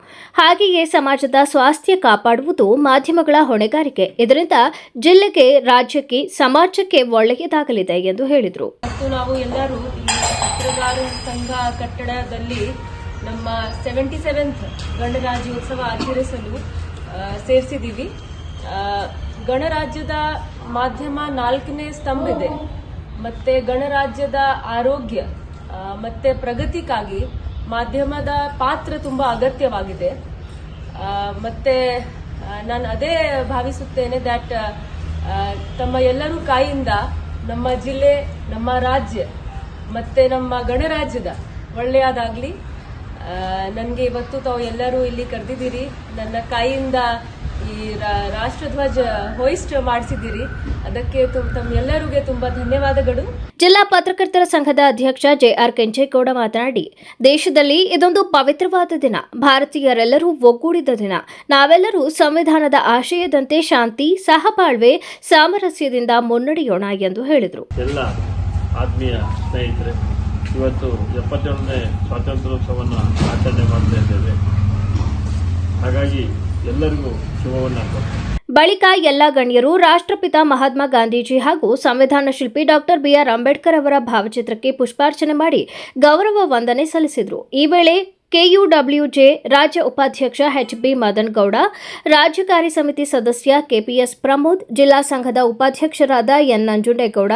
ಹಾಗೆಯೇ ಸಮಾಜದ ಸ್ವಾಸ್ಥ್ಯ ಕಾಪಾಡುವುದು ಮಾಧ್ಯಮಗಳ ಹೊಣೆಗಾರಿಕೆ. ಇದರಿಂದ ಜಿಲ್ಲೆಗೆ, ರಾಜ್ಯಕ್ಕೆ, ಸಮಾಜಕ್ಕೆ ಒಳ್ಳೆಯದಾಗಲಿದೆ ಎಂದು ಹೇಳಿದರು. ನಾವು ಎಲ್ಲರೂ ಪತ್ರಗಾರರ ಸಂಘ ಕಟ್ಟಡದಲ್ಲಿ ನಮ್ಮ 77th ಗಣರಾಜ್ಯೋತ್ಸವ ಆಚರಿಸಲು ಸೇರಿಸಿದ್ದೀವಿ. ಗಣರಾಜ್ಯದ ಮಾಧ್ಯಮ 4ನೇ ಸ್ತಂಭ ಇದೆ. ಮತ್ತೆ ಗಣರಾಜ್ಯದ ಆರೋಗ್ಯ ಮತ್ತೆ ಪ್ರಗತಿಗಾಗಿ ಮಾಧ್ಯಮದ ಪಾತ್ರ ತುಂಬಾ ಅಗತ್ಯವಾಗಿದೆ. ಮತ್ತೆ ನಾನು ಅದೇ ಭಾವಿಸುತ್ತೇನೆ ದಟ್ ತಮ್ಮ ಎಲ್ಲರೂ ಕೈಯಿಂದ ನಮ್ಮ ಜಿಲ್ಲೆ, ನಮ್ಮ ರಾಜ್ಯ ಮತ್ತೆ ನಮ್ಮ ಗಣರಾಜ್ಯದ ಒಳ್ಳೆಯದಾಗಲಿ. ನನಗೆ ಇವತ್ತು ತಾವು ಎಲ್ಲರೂ ಇಲ್ಲಿ ಕರೆದಿದ್ದೀರಿ, ನನ್ನ ಕೈಯಿಂದ ಈ ರಾಷ್ಟ್ರಧ್ವಜ ಹೋಯಿಸ್ಟ್ ಮಾಡಿಸಿದ್ದೀರಿ, ಅದಕ್ಕೆ ತಮ್ಮೆಲ್ಲರಿಗೆ ತುಂಬಾ ಧನ್ಯವಾದಗಳು. ಜಿಲ್ಲಾ ಪತ್ರಕರ್ತರ ಸಂಘದ ಅಧ್ಯಕ್ಷ JR ಕೆಂಚೇಗೌಡ ಮಾತನಾಡಿ, ದೇಶದಲ್ಲಿ ಇದೊಂದು ಪವಿತ್ರವಾದ ದಿನ, ಭಾರತೀಯರೆಲ್ಲರೂ ಒಗ್ಗೂಡಿದ ದಿನ. ನಾವೆಲ್ಲರೂ ಸಂವಿಧಾನದ ಆಶಯದಂತೆ ಶಾಂತಿ, ಸಹಬಾಳ್ವೆ, ಸಾಮರಸ್ಯದಿಂದ ಮುನ್ನಡೆಯೋಣ ಎಂದು ಹೇಳಿದರು. ಎಲ್ಲ ಆತ್ಮೀಯ ಸ್ನೇಹಿತರೆ, ಇವತ್ತು 77ನೇ ಸ್ವಾತಂತ್ರ್ಯೋತ್ಸವವನ್ನು ಆಚರಣೆ ಮಾಡ್ತಾ ಇದ್ದೇವೆ. ಹಾಗಾಗಿ ಎಲ್ಲರಿಗೂ ಶುಭವನ್ನು ಕೋರ್ತೇನೆ. ಬಳಿಕ ಎಲ್ಲ ಗಣ್ಯರು ರಾಷ್ಟ್ರಪಿತ ಮಹಾತ್ಮ ಗಾಂಧೀಜಿ ಹಾಗೂ ಸಂವಿಧಾನ ಶಿಲ್ಪಿ ಡಾಕ್ಟರ್ BR ಅಂಬೇಡ್ಕರ್ ಅವರ ಭಾವಚಿತ್ರಕ್ಕೆ ಪುಷ್ಪಾರ್ಚನೆ ಮಾಡಿ ಗೌರವ ವಂದನೆ ಸಲ್ಲಿಸಿದರು. ಈ ವೇಳೆ KUWJ ರಾಜ್ಯ ಉಪಾಧ್ಯಕ್ಷ HB ಮದನ್ ಗೌಡ, ರಾಜ್ಯ ಕಾರ್ಯ ಸಮಿತಿ ಸದಸ್ಯ KPS ಪ್ರಮೋದ್, ಜಿಲ್ಲಾ ಸಂಘದ ಉಪಾಧ್ಯಕ್ಷರಾದ N ನಂಜುಂಡೇಗೌಡ,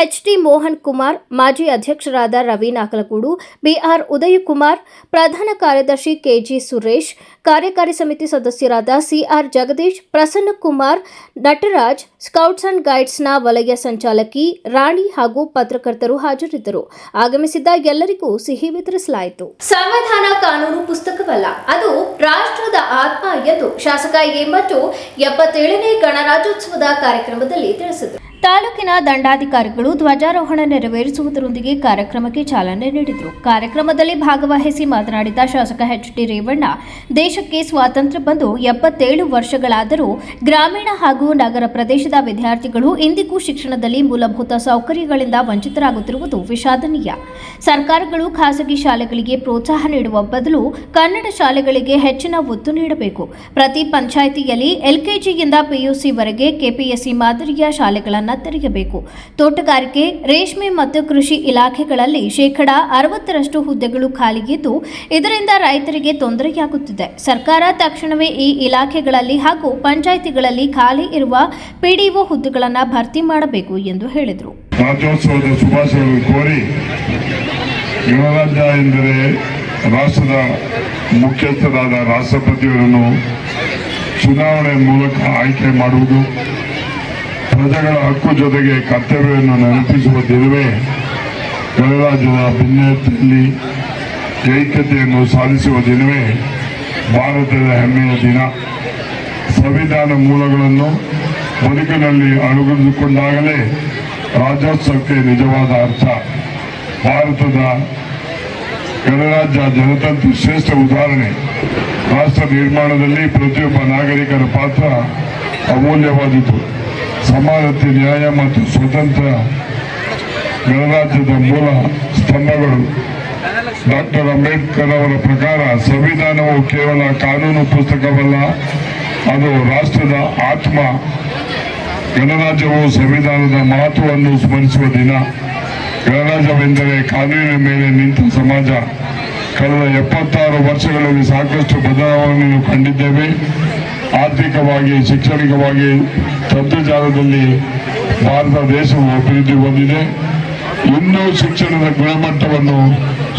HT ಮೋಹನ್ ಕುಮಾರ್, ಮಾಜಿ ಅಧ್ಯಕ್ಷರಾದ ರವಿ ನಾಕಲಗೂಡು, BR ಉದಯಕುಮಾರ್, ಪ್ರಧಾನ ಕಾರ್ಯದರ್ಶಿ KG ಸುರೇಶ್, ಕಾರ್ಯಕಾರಿ ಸಮಿತಿ ಸದಸ್ಯರಾದ CR Jagadish, Prasanna Kumar, Nataraj, scouts and ಗೈಡ್ಸ್ನ ವಲಯ ಸಂಚಾಲಕಿ ರಾಣಿ ಹಾಗೂ ಪತ್ರಕರ್ತರು ಹಾಜರಿದ್ದರು. ಆಗಮಿಸಿದ್ದ ಎಲ್ಲರಿಗೂ ಸಿಹಿ ವಿತರಿಸಲಾಯಿತು. ಸಂವಿಧಾನ ಕಾನೂನು ಪುಸ್ತಕವಲ್ಲ, ಅದು ರಾಷ್ಟ್ರದ ಆತ್ಮ ಎಂದು ಶಾಸಕ ಎ ಮತ್ತು 77ನೇ ಗಣರಾಜ್ಯೋತ್ಸವದ ಕಾರ್ಯಕ್ರಮದಲ್ಲಿ ತಿಳಿಸಿದರು. ತಾಲೂಕಿನ ದಂಡಾಧಿಕಾರಿಗಳು ಧ್ವಜಾರೋಹಣ ನೆರವೇರಿಸುವುದರೊಂದಿಗೆ ಕಾರ್ಯಕ್ರಮಕ್ಕೆ ಚಾಲನೆ ನೀಡಿದರು. ಕಾರ್ಯಕ್ರಮದಲ್ಲಿ ಭಾಗವಹಿಸಿ ಮಾತನಾಡಿದ ಶಾಸಕ HT ರೇವಣ್ಣ, ದೇಶಕ್ಕೆ ಸ್ವಾತಂತ್ರ್ಯ ಬಂದು 77 ವರ್ಷಗಳಾದರೂ ಗ್ರಾಮೀಣ ಹಾಗೂ ನಗರ ಪ್ರದೇಶದ ವಿದ್ಯಾರ್ಥಿಗಳು ಇಂದಿಗೂ ಶಿಕ್ಷಣದಲ್ಲಿ ಮೂಲಭೂತ ಸೌಕರ್ಯಗಳಿಂದ ವಂಚಿತರಾಗುತ್ತಿರುವುದು ವಿಷಾದನೀಯ. ಸರ್ಕಾರಗಳು ಖಾಸಗಿ ಶಾಲೆಗಳಿಗೆ ಪ್ರೋತ್ಸಾಹ ನೀಡುವ ಬದಲು ಕನ್ನಡ ಶಾಲೆಗಳಿಗೆ ಹೆಚ್ಚಿನ ಒತ್ತು ನೀಡಬೇಕು. ಪ್ರತಿ ಪಂಚಾಯಿತಿಯಲ್ಲಿ LKGಯಿಂದ PUC ವರೆಗೆ KPSC ಮಾದರಿಯ ಶಾಲೆಗಳನ್ನು ತೆರೆಯಬೇಕು. ತೋಟಗಾರಿಕೆ, ರೇಷ್ಮೆ ಮತ್ತು ಕೃಷಿ ಇಲಾಖೆಗಳಲ್ಲಿ 60% ಹುದ್ದೆಗಳು ಖಾಲಿಗಿದ್ದು, ಇದರಿಂದ ರೈತರಿಗೆ ತೊಂದರೆಯಾಗುತ್ತಿದೆ. ಸರ್ಕಾರ ತಕ್ಷಣವೇ ಈ ಇಲಾಖೆಗಳಲ್ಲಿ ಹಾಗೂ ಪಂಚಾಯಿತಿಗಳಲ್ಲಿ ಖಾಲಿ ಇರುವ PDO ಹುದ್ದೆಗಳನ್ನು ಭರ್ತಿ ಮಾಡಬೇಕು ಎಂದು ಹೇಳಿದರು. ರಾಜ್ಯೋತ್ಸವದ ಶುಭಾಶಯಗಳು ಕೋರಿ, ಗಣರಾಜ್ಯ ಎಂದರೆ ರಾಷ್ಟ್ರದ ಮುಖ್ಯಸ್ಥರಾದ ರಾಷ್ಟ್ರಪತಿಯವರನ್ನು ಚುನಾವಣೆ ಮೂಲಕ ಆಯ್ಕೆ ಮಾಡುವುದು, ಪ್ರಜೆಗಳ ಹಕ್ಕು ಜೊತೆಗೆ ಕರ್ತವ್ಯವನ್ನು ನೆನಪಿಸುವ ದಿನವೇ ಗಣರಾಜ್ಯದ ಭಿನ್ನತೆಯಲ್ಲಿ ಐಕ್ಯತೆಯನ್ನು ಸಾಧಿಸುವ ದಿನವೇ ಭಾರತದ ಹೆಮ್ಮೆಯ ದಿನ. ಸಂವಿಧಾನ ಮೂಲಗಳನ್ನು ಬದುಕಿನಲ್ಲಿ ಅಳವಡಿಸಿಕೊಂಡಾಗಲೇ ರಾಜ್ಯೋತ್ಸವಕ್ಕೆ ನಿಜವಾದ ಅರ್ಥ. ಭಾರತದ ಗಣರಾಜ್ಯ ಜನತಂತ್ರ ಶ್ರೇಷ್ಠ ಉದಾಹರಣೆ. ರಾಷ್ಟ್ರ ನಿರ್ಮಾಣದಲ್ಲಿ ಪ್ರತಿಯೊಬ್ಬ ನಾಗರಿಕರ ಪಾತ್ರ ಅಮೂಲ್ಯವಾದದ್ದು. ಸಮಾನತೆ, ನ್ಯಾಯ ಮತ್ತು ಸ್ವತಂತ್ರ ಗಣರಾಜ್ಯದ ಮೂಲ ಸ್ತಂಭಗಳು. ಡಾಕ್ಟರ್ ಅಂಬೇಡ್ಕರ್ ಅವರ ಪ್ರಕಾರ ಸಂವಿಧಾನವು ಕೇವಲ ಕಾನೂನು ಪುಸ್ತಕವಲ್ಲ, ಅದು ರಾಷ್ಟ್ರದ ಆತ್ಮ. ಗಣರಾಜ್ಯವು ಸಂವಿಧಾನದ ಮಹತ್ವವನ್ನು ಸ್ಮರಿಸುವ ದಿನ. ಗಣರಾಜ್ಯವೆಂದರೆ ಕಾನೂನಿನ ಮೇಲೆ ನಿಂತ ಸಮಾಜ. ಕಳೆದ 76 ವರ್ಷಗಳಲ್ಲಿ ಸಾಕಷ್ಟು ಬದಲಾವಣೆಯನ್ನು ಕಂಡಿದ್ದೇವೆ. ಆರ್ಥಿಕವಾಗಿ, ಶೈಕ್ಷಣಿಕವಾಗಿ, ತಂತ್ರಜ್ಞಾನದಲ್ಲಿ ಭಾರತ ದೇಶವು ಅಭಿವೃದ್ಧಿ ಹೊಂದಿದೆ. ಇನ್ನೂ ಶಿಕ್ಷಣದ ಗುಣಮಟ್ಟವನ್ನು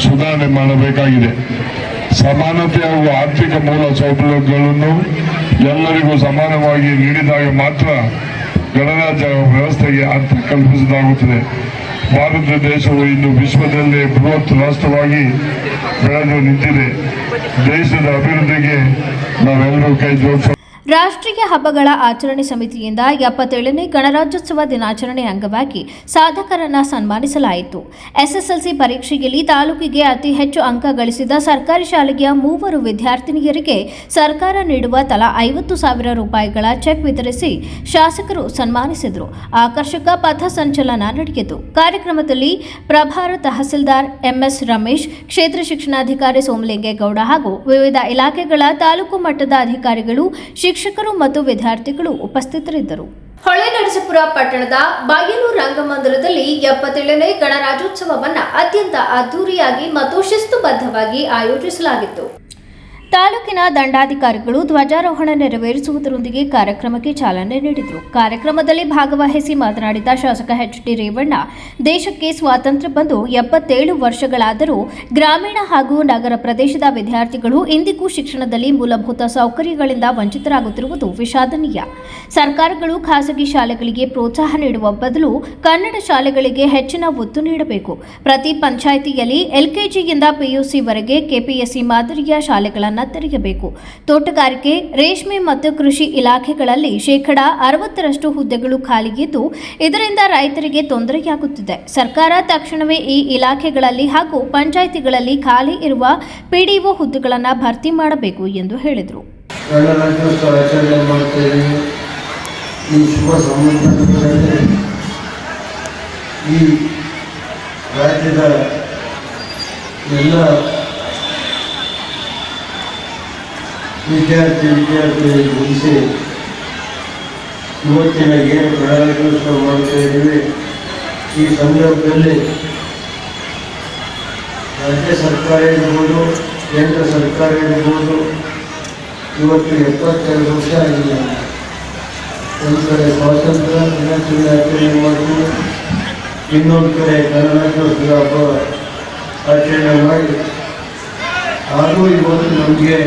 ಸುಧಾರಣೆ ಮಾಡಬೇಕಾಗಿದೆ. ಸಮಾನತೆ ಹಾಗೂ ಆರ್ಥಿಕ ಮೂಲ ಸೌಲಭ್ಯಗಳನ್ನು ಎಲ್ಲರಿಗೂ ಸಮಾನವಾಗಿ ನೀಡಿದಾಗ ಮಾತ್ರ ಗಣರಾಜ್ಯ ವ್ಯವಸ್ಥೆಗೆ ಅರ್ಥ ಕಲ್ಪಿಸಲಾಗುತ್ತದೆ. ಭಾರತ ದೇಶವು ಇಂದು ವಿಶ್ವದಲ್ಲೇ ಬೃಹತ್ ರಾಷ್ಟ್ರವಾಗಿ ಬೆಳೆದು ನಿಂತಿದೆ. ದೇಶದ ಅಭಿವೃದ್ಧಿಗೆ ನಾವೆಲ್ಲರೂ ಕೈ ಜೋಡಿಸ ರಾಷ್ಟ್ರೀಯ ಹಬ್ಬಗಳ ಆಚರಣೆ ಸಮಿತಿಯಿಂದ 77ನೇ ಗಣರಾಜ್ಯೋತ್ಸವ ದಿನಾಚರಣೆ ಅಂಗವಾಗಿ ಸಾಧಕರನ್ನ ಸನ್ಮಾನಿಸಲಾಯಿತು. ಎಸ್ಎಸ್ಎಲ್ಸಿ ಪರೀಕ್ಷೆಯಲ್ಲಿ ತಾಲೂಕಿಗೆ ಅತಿ ಹೆಚ್ಚು ಅಂಕ ಗಳಿಸಿದ ಸರ್ಕಾರಿ ಶಾಲೆಯ 3 ವಿದ್ಯಾರ್ಥಿನಿಯರಿಗೆ ಸರ್ಕಾರ ನೀಡುವ ತಲಾ 50,000 ರೂಪಾಯಿಗಳ ಚೆಕ್ ವಿತರಿಸಿ ಶಾಸಕರು ಸನ್ಮಾನಿಸಿದರು. ಆಕರ್ಷಕ ಪಥ ಸಂಚಲನ ನಡೆಯಿತು. ಕಾರ್ಯಕ್ರಮದಲ್ಲಿ ಪ್ರಭಾರ ತಹಸೀಲ್ದಾರ್ ಎಂಎಸ್ ರಮೇಶ್, ಕ್ಷೇತ್ರ ಶಿಕ್ಷಣಾಧಿಕಾರಿ ಸೋಮಲಿಂಗೇಗೌಡ ಹಾಗೂ ವಿವಿಧ ಇಲಾಖೆಗಳ ತಾಲೂಕು ಮಟ್ಟದ ಅಧಿಕಾರಿಗಳು, ಶಿಕ್ಷಕರು ಮತ್ತು ವಿದ್ಯಾರ್ಥಿಗಳು ಉಪಸ್ಥಿತರಿದ್ದರು. ಹೊಳೆನರಸೀಪುರ ಪಟ್ಟಣದ ಬಯಲು ರಂಗಮಂದಿರದಲ್ಲಿ 77ನೇ ಗಣರಾಜ್ಯೋತ್ಸವವನ್ನು ಅತ್ಯಂತ ಅದ್ದೂರಿಯಾಗಿ ಮತ್ತು ಶಿಸ್ತುಬದ್ಧವಾಗಿ ಆಯೋಜಿಸಲಾಗಿತ್ತು. ತಾಲೂಕಿನ ದಂಡಾಧಿಕಾರಿಗಳು ಧ್ವಜಾರೋಹಣ ನೆರವೇರಿಸುವುದರೊಂದಿಗೆ ಕಾರ್ಯಕ್ರಮಕ್ಕೆ ಚಾಲನೆ ನೀಡಿದರು. ಕಾರ್ಯಕ್ರಮದಲ್ಲಿ ಭಾಗವಹಿಸಿ ಮಾತನಾಡಿದ ಶಾಸಕ ಎಚ್.ಡಿ. ರೇವಣ್ಣ, ದೇಶಕ್ಕೆ ಸ್ವಾತಂತ್ರ್ಯ ಬಂದು 77 ವರ್ಷಗಳಾದರೂ ಗ್ರಾಮೀಣ ಹಾಗೂ ನಗರ ಪ್ರದೇಶದ ವಿದ್ಯಾರ್ಥಿಗಳು ಇಂದಿಗೂ ಶಿಕ್ಷಣದಲ್ಲಿ ಮೂಲಭೂತ ಸೌಕರ್ಯಗಳಿಂದ ವಂಚಿತರಾಗುತ್ತಿರುವುದು ವಿಷಾದನೀಯ. ಸರ್ಕಾರಗಳು ಖಾಸಗಿ ಶಾಲೆಗಳಿಗೆ ಪ್ರೋತ್ಸಾಹ ನೀಡುವ ಬದಲು ಕನ್ನಡ ಶಾಲೆಗಳಿಗೆ ಹೆಚ್ಚಿನ ಒತ್ತು ನೀಡಬೇಕು. ಪ್ರತಿ ಪಂಚಾಯಿತಿಯಲ್ಲಿ ಎಲ್ಕೆಜಿಯಿಂದ ಪಿಯುಸಿವರೆಗೆ ಕೆಪಿಎಸ್ಸಿ ಮಾದರಿಯ ಶಾಲೆಗಳನ್ನು ತೆರೆಯಬೇಕು. ತೋಟಗಾರಿಕೆ, ರೇಷ್ಮೆ ಮತ್ತು ಕೃಷಿ ಇಲಾಖೆಗಳಲ್ಲಿ 60% ಹುದ್ದೆಗಳು ಖಾಲಿಯಿದ್ದು, ಇದರಿಂದ ರೈತರಿಗೆ ತೊಂದರೆಯಾಗುತ್ತಿದೆ. ಸರ್ಕಾರ ತಕ್ಷಣವೇ ಈ ಇಲಾಖೆಗಳಲ್ಲಿ ಹಾಗೂ ಪಂಚಾಯಿತಿಗಳಲ್ಲಿ ಖಾಲಿ ಇರುವ ಪಿಡಿಒ ಹುದ್ದೆಗಳನ್ನು ಭರ್ತಿ ಮಾಡಬೇಕು ಎಂದು ಹೇಳಿದರು. ಗಣರಾಜ್ಯೋತ್ಸವ ಆಚರಣೆ ಮಾಡ್ತಾ ಇದ್ದೀವಿ. ಈ ಶುಭ ಸಂದರ್ಭದಲ್ಲಿ ಈ ರಾಜ್ಯದ ಎಲ್ಲ ವಿದ್ಯಾರ್ಥಿಗಳಿಗೆ ಗುಣಿಸಿ ಇವತ್ತಿನ ಏನು ಗಣರಾಜ್ಯೋತ್ಸವ ಮಾಡ್ತಾ ಇದ್ದೀವಿ, ಈ ಸಂದರ್ಭದಲ್ಲಿ ರಾಜ್ಯ ಸರ್ಕಾರ ಇರ್ಬೋದು, ಕೇಂದ್ರ ಸರ್ಕಾರ ಇರ್ಬೋದು, ಇವತ್ತು 72 ವರ್ಷ ಆಗಿದೆ. ಒಂದು ಕಡೆ ಸ್ವಾತಂತ್ರ್ಯ ದಿನಾಚರಣೆ ಆಚರಣೆ ಮಾಡ್ತೀವಿ, ಇನ್ನೊಂದು ಕಡೆ ಗಣರಾಜ್ಯೋತ್ಸವ ಹಬ್ಬ ಆಚರಣೆ ಮಾಡಿ, ಹಾಗೂ ಇವತ್ತು ನಮಗೆ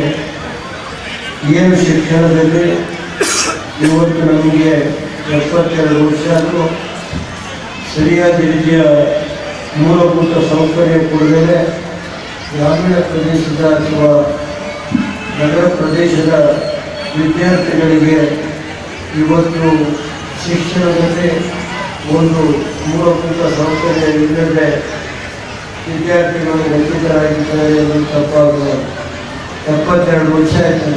ಏನು ಶಿಕ್ಷಣದಲ್ಲಿ ಇವತ್ತು ನಮಗೆ 72 ವರ್ಷ ಆದರೂ ಸರಿಯಾದ ರೀತಿಯ ಮೂಲಭೂತ ಸೌಕರ್ಯ ಕೊಡದೇ ಗ್ರಾಮೀಣ ಪ್ರದೇಶದ ಅಥವಾ ನಗರ ಪ್ರದೇಶದ ವಿದ್ಯಾರ್ಥಿಗಳಿಗೆ ಇವತ್ತು ಶಿಕ್ಷಣದಲ್ಲಿ ಒಂದು ಮೂಲಭೂತ ಸೌಕರ್ಯ ಇಲ್ಲದೆ ವಿದ್ಯಾರ್ಥಿಗಳು ವಂಚಿತರಾಗಿದ್ದಾರೆ ಎಂದು ತಪ್ಪಾಗುವ 72 ವರ್ಷ ಆಯಿತು.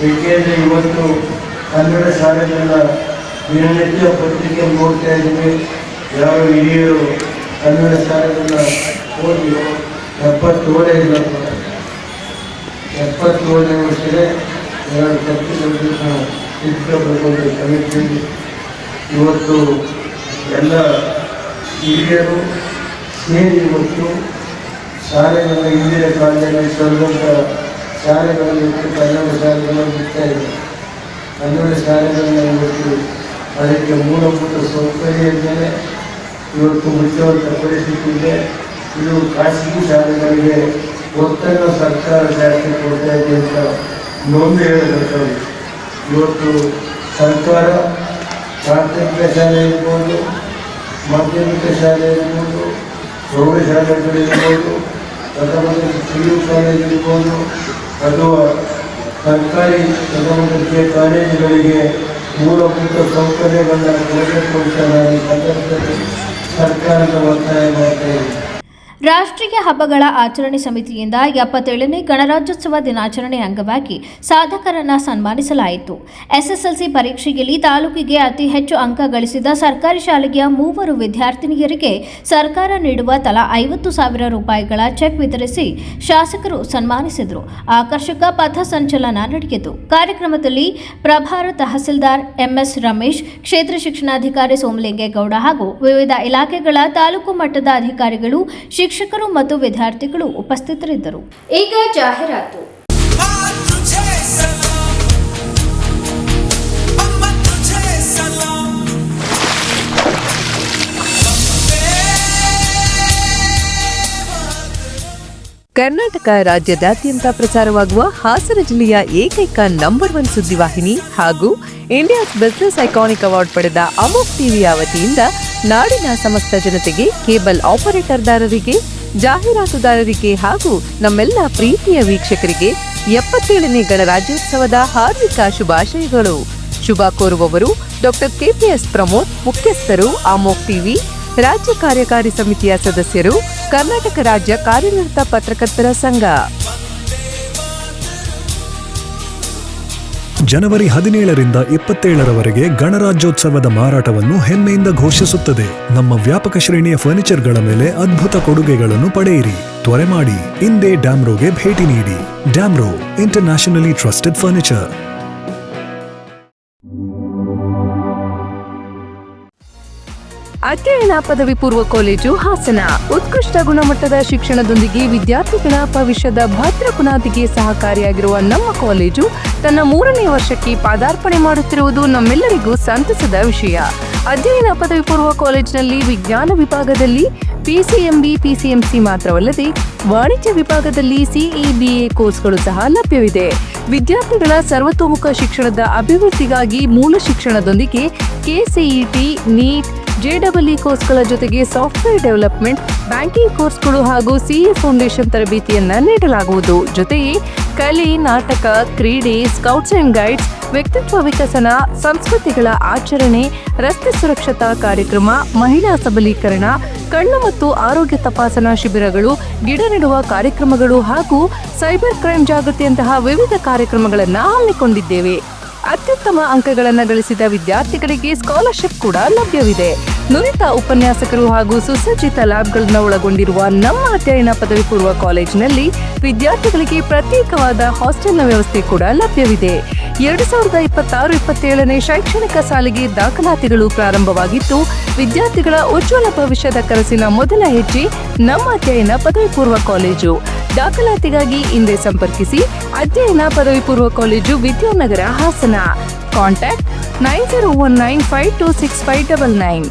ಏಕೆಂದರೆ ಇವತ್ತು ಕನ್ನಡ ಶಾಲೆಗಳ ದಿನನಿತ್ಯ ಪತ್ರಿಕೆ ನೋಡ್ತಾ ಇದ್ದೀವಿ. ಯಾವ ಹಿರಿಯರು ಕನ್ನಡ ಶಾಲೆಗಳನ್ನ ಓದಿ 70 ಇಲ್ಲ, 70 ವರ್ಷದೇ 2 ಪತ್ರಿಕೆಗಳನ್ನು ಇಟ್ಕೋಬೇಕು ಕಮಿಟಿ. ಇವತ್ತು ಎಲ್ಲ ಹಿರಿಯರು ಸೇರಿ ಇವತ್ತು ಶಾಲೆಗಳ ಹಿಂದಿನ ಕಾಲದಲ್ಲಿ ಸಲ್ಲಂಥ ಶಾಲೆಗಳಲ್ಲಿ ಇವತ್ತು ಕನ್ನಡ ಶಾಲೆಗಳನ್ನು ಬಿಡ್ತಾ ಇದೆ. ಕನ್ನಡ ಶಾಲೆಗಳನ್ನ ಇವತ್ತು ಅದಕ್ಕೆ ಮೂಲಭೂತ ಸೌಕರ್ಯ ಇದ್ದರೆ ಇವತ್ತು ಮುಚ್ಚುವಂಥ ಪರಿಸ್ಥಿತಿ ಇದೆ. ಇದು ಖಾಸಗಿ ಶಾಲೆಗಳಿಗೆ ಒತ್ತನ್ನು ಸರ್ಕಾರ ಜಾಸ್ತಿ ಕೊಡ್ತಾ ಇದೆ ಅಂತ ನೊಂದು ಹೇಳಬೇಕಾಗಿ ಇವತ್ತು ಸರ್ಕಾರ ಪ್ರಾಥಮಿಕ ಶಾಲೆ ಇರ್ಬೋದು, ಮಾಧ್ಯಮಿಕ ಶಾಲೆ ಇರ್ಬೋದು, ಪ್ರೌಢಶಾಲೆಗಳಿರ್ಬೋದು, ಪ್ರಥಮ PU ಕಾಲೇಜ್ ಇರ್ಬೋದು, ಅಥವಾ ಸರ್ಕಾರಿ ಪ್ರಥಮ ದರ್ಜೆ ಕಾಲೇಜುಗಳಿಗೆ ಮೂಲಭೂತ ಸೌಕರ್ಯಗಳನ್ನ ಕೊಡಬೇಕು ಅಂತ ನಾನು ಈ ಸಂದರ್ಭದಲ್ಲಿ ಸರ್ಕಾರದ ಒತ್ತಾಯ ಮಾಡ್ತಾ ಇದ್ದೀನಿ. ರಾಷ್ಟ್ರೀಯ ಹಬ್ಬಗಳ ಆಚರಣೆ ಸಮಿತಿಯಿಂದ 77ನೇ ಗಣರಾಜ್ಯೋತ್ಸವ ದಿನಾಚರಣೆ ಅಂಗವಾಗಿ ಸಾಧಕರನ್ನ ಸನ್ಮಾನಿಸಲಾಯಿತು. ಎಸ್ಎಸ್ಎಲ್ಸಿ ಪರೀಕ್ಷೆಯಲ್ಲಿ ತಾಲೂಕಿಗೆ ಅತಿ ಹೆಚ್ಚು ಅಂಕ ಗಳಿಸಿದ ಸರ್ಕಾರಿ ಶಾಲೆಯ 3 ವಿದ್ಯಾರ್ಥಿನಿಯರಿಗೆ ಸರ್ಕಾರ ನೀಡುವ ತಲಾ 50,000 ರೂಪಾಯಿಗಳ ಚೆಕ್ ವಿತರಿಸಿ ಶಾಸಕರು ಸನ್ಮಾನಿಸಿದರು. ಆಕರ್ಷಕ ಪಥ ಸಂಚಲನ ನಡೆಯಿತು. ಕಾರ್ಯಕ್ರಮದಲ್ಲಿ ಪ್ರಭಾರ ತಹಸೀಲ್ದಾರ್ ಎಂಎಸ್ ರಮೇಶ್, ಕ್ಷೇತ್ರ ಶಿಕ್ಷಣಾಧಿಕಾರಿ ಸೋಮಲಿಂಗೇಗೌಡ ಹಾಗೂ ವಿವಿಧ ಇಲಾಖೆಗಳ ತಾಲೂಕು ಮಟ್ಟದ ಅಧಿಕಾರಿಗಳು, ಶಿಕ್ಷಕರು ಮತ್ತು ವಿದ್ಯಾರ್ಥಿಗಳು ಉಪಸ್ಥಿತರಿದ್ದರು. ಈಗ ಜಾಹೀರಾತು. ಕರ್ನಾಟಕ ರಾಜ್ಯದಾದ್ಯಂತ ಪ್ರಸಾರವಾಗುವ ಹಾಸನ ಜಿಲ್ಲೆಯ ಏಕೈಕ ನಂಬರ್ 1 ಸುದ್ದಿವಾಹಿನಿ ಹಾಗೂ ಇಂಡಿಯಾಸ್ ಬಿಸಿನೆಸ್ ಐಕಾನಿಕ್ ಅವಾರ್ಡ್ ಪಡೆದ ಅಮೋಕ್ ಟಿವಿಯ ವತಿಯಿಂದ ನಾಡಿನ ಸಮಸ್ತ ಜನತೆಗೆ, ಕೇಬಲ್ ಆಪರೇಟರ್ದಾರರಿಗೆ, ಜಾಹೀರಾತುದಾರರಿಗೆ ಹಾಗೂ ನಮ್ಮೆಲ್ಲ ಪ್ರೀತಿಯ ವೀಕ್ಷಕರಿಗೆ 77ನೇ ಗಣರಾಜ್ಯೋತ್ಸವದ ಹಾರ್ದಿಕ ಶುಭಾಶಯಗಳು. ಶುಭ ಕೋರುವವರು ಡಾಕ್ಟರ್ ಕೆಪಿಎಸ್ ಪ್ರಮೋದ್, ಮುಖ್ಯಸ್ಥರು, ಅಮೋಕ್ ಟಿವಿ, ರಾಜ್ಯ ಕಾರ್ಯಕಾರಿ ಸಮಿತಿಯ ಸದಸ್ಯರು, ಕರ್ನಾಟಕ ರಾಜ್ಯ ಕಾರ್ಯನಿರತ ಪತ್ರಕರ್ತರ ಸಂಘ. ಜನವರಿ 17ರಿಂದ 27ರವರೆಗೆ ಗಣರಾಜ್ಯೋತ್ಸವದ ಮಾರಾಟವನ್ನು ಹೆಮ್ಮೆಯಿಂದ ಘೋಷಿಸುತ್ತದೆ. ನಮ್ಮ ವ್ಯಾಪಕ ಶ್ರೇಣಿಯ ಫರ್ನಿಚರ್ಗಳ ಮೇಲೆ ಅದ್ಭುತ ಕೊಡುಗೆಗಳನ್ನು ಪಡೆಯಿರಿ. ತ್ವರೆ ಮಾಡಿ, ಇಂದೇ ಡ್ಯಾಮ್ರೋಗೆ ಭೇಟಿ ನೀಡಿ. Damro, internationally trusted furniture. ಅಧ್ಯಯನ ಪದವಿ ಪೂರ್ವ ಕಾಲೇಜು ಹಾಸನ ಉತ್ಕೃಷ್ಟ ಗುಣಮಟ್ಟದ ಶಿಕ್ಷಣದೊಂದಿಗೆ ವಿದ್ಯಾರ್ಥಿಗಳ ಭವಿಷ್ಯದ ಭದ್ರ ಬುನಾದಿಗೆ ಸಹಕಾರಿಯಾಗಿರುವ ನಮ್ಮ ಕಾಲೇಜು ತನ್ನ 3ನೇ ವರ್ಷಕ್ಕೆ ಪಾದಾರ್ಪಣೆ ಮಾಡುತ್ತಿರುವುದು ನಮ್ಮೆಲ್ಲರಿಗೂ ಸಂತಸದ ವಿಷಯ. ಅಧ್ಯಯನ ಪದವಿ ಪೂರ್ವ ಕಾಲೇಜಿನಲ್ಲಿ ವಿಜ್ಞಾನ ವಿಭಾಗದಲ್ಲಿ ಪಿಸಿಎಂಬಿ, ಪಿಸಿಎಂಸಿ ಮಾತ್ರವಲ್ಲದೆ ವಾಣಿಜ್ಯ ವಿಭಾಗದಲ್ಲಿ ಸಿಇಬಿಎ ಕೋರ್ಸ್ಗಳು ಸಹ ಲಭ್ಯವಿದೆ. ವಿದ್ಯಾರ್ಥಿಗಳ ಸರ್ವತೋಮುಖ ಶಿಕ್ಷಣದ ಅಭಿವೃದ್ಧಿಗಾಗಿ ಮೂಲ ಶಿಕ್ಷಣದೊಂದಿಗೆ ಕೆಸಿಇಟಿ, ನೀಟ್, ಜೆಡಬ್ಲ್ಇ ಕೋರ್ಸ್ಗಳ ಜೊತೆಗೆ ಸಾಫ್ಟ್ವೇರ್ ಡೆವಲಪ್ಮೆಂಟ್, ಬ್ಯಾಂಕಿಂಗ್ ಕೋರ್ಸ್ಗಳು ಹಾಗೂ ಸಿಎ ಫೌಂಡೇಶನ್ ತರಬೇತಿಯನ್ನ ನೀಡಲಾಗುವುದು. ಜೊತೆಗೆ ಕಲೆ, ನಾಟಕ, ಕ್ರೀಡೆ, ಸ್ಕೌಟ್ಸ್ ಅಂಡ್ ಗೈಡ್ಸ್, ವ್ಯಕ್ತಿತ್ವ ವಿಕಸನ, ಸಂಸ್ಕೃತಿಗಳ ಆಚರಣೆ, ರಸ್ತೆ ಸುರಕ್ಷತಾ ಕಾರ್ಯಕ್ರಮ, ಮಹಿಳಾ ಸಬಲೀಕರಣ, ಕಣ್ಣು ಮತ್ತು ಆರೋಗ್ಯ ತಪಾಸಣಾ ಶಿಬಿರಗಳು, ಗಿಡ ನೆಡುವ ಕಾರ್ಯಕ್ರಮಗಳು ಹಾಗೂ ಸೈಬರ್ ಕ್ರೈಮ್ ಜಾಗೃತಿಯಂತಹ ವಿವಿಧ ಕಾರ್ಯಕ್ರಮಗಳನ್ನು ಹಮ್ಮಿಕೊಂಡಿದ್ದೇವೆ. ಅತ್ಯುತ್ತಮ ಅಂಕಗಳನ್ನು ಗಳಿಸಿದ ವಿದ್ಯಾರ್ಥಿಗಳಿಗೆ ಸ್ಕಾಲರ್ಶಿಪ್ ಕೂಡ ಲಭ್ಯವಿದೆ. ನುರಿತ ಉಪನ್ಯಾಸಕರು ಹಾಗೂ ಸುಸಜ್ಜಿತ ಲ್ಯಾಬ್ಗಳನ್ನು ಒಳಗೊಂಡಿರುವ ನಮ್ಮ ಅಧ್ಯಯನ ಪದವಿ ಪೂರ್ವ ಕಾಲೇಜಿನಲ್ಲಿ ವಿದ್ಯಾರ್ಥಿಗಳಿಗೆ ಪ್ರತ್ಯೇಕವಾದ ಹಾಸ್ಟೆಲ್ನ ವ್ಯವಸ್ಥೆ ಕೂಡ ಲಭ್ಯವಿದೆ. 2026-27ನೇ ಶೈಕ್ಷಣಿಕ ಸಾಲಿಗೆ ದಾಖಲಾತಿಗಳು ಪ್ರಾರಂಭವಾಗಿದ್ದು, ವಿದ್ಯಾರ್ಥಿಗಳ ಉಜ್ವಲ ಭವಿಷ್ಯದ ಕನಸಿನ ಮೊದಲ ಹೆಜ್ಜೆ ನಮ್ಮ ಅಧ್ಯಯನ ಪದವಿ ಪೂರ್ವ ಕಾಲೇಜು. ದಾಖಲಾತಿಗಾಗಿ ಹಿಂದೆ ಸಂಪರ್ಕಿಸಿ. ಅಧ್ಯಯನ ಪದವಿ ಪೂರ್ವ college, Vidyanagar, Hassan. Contact 9019526599.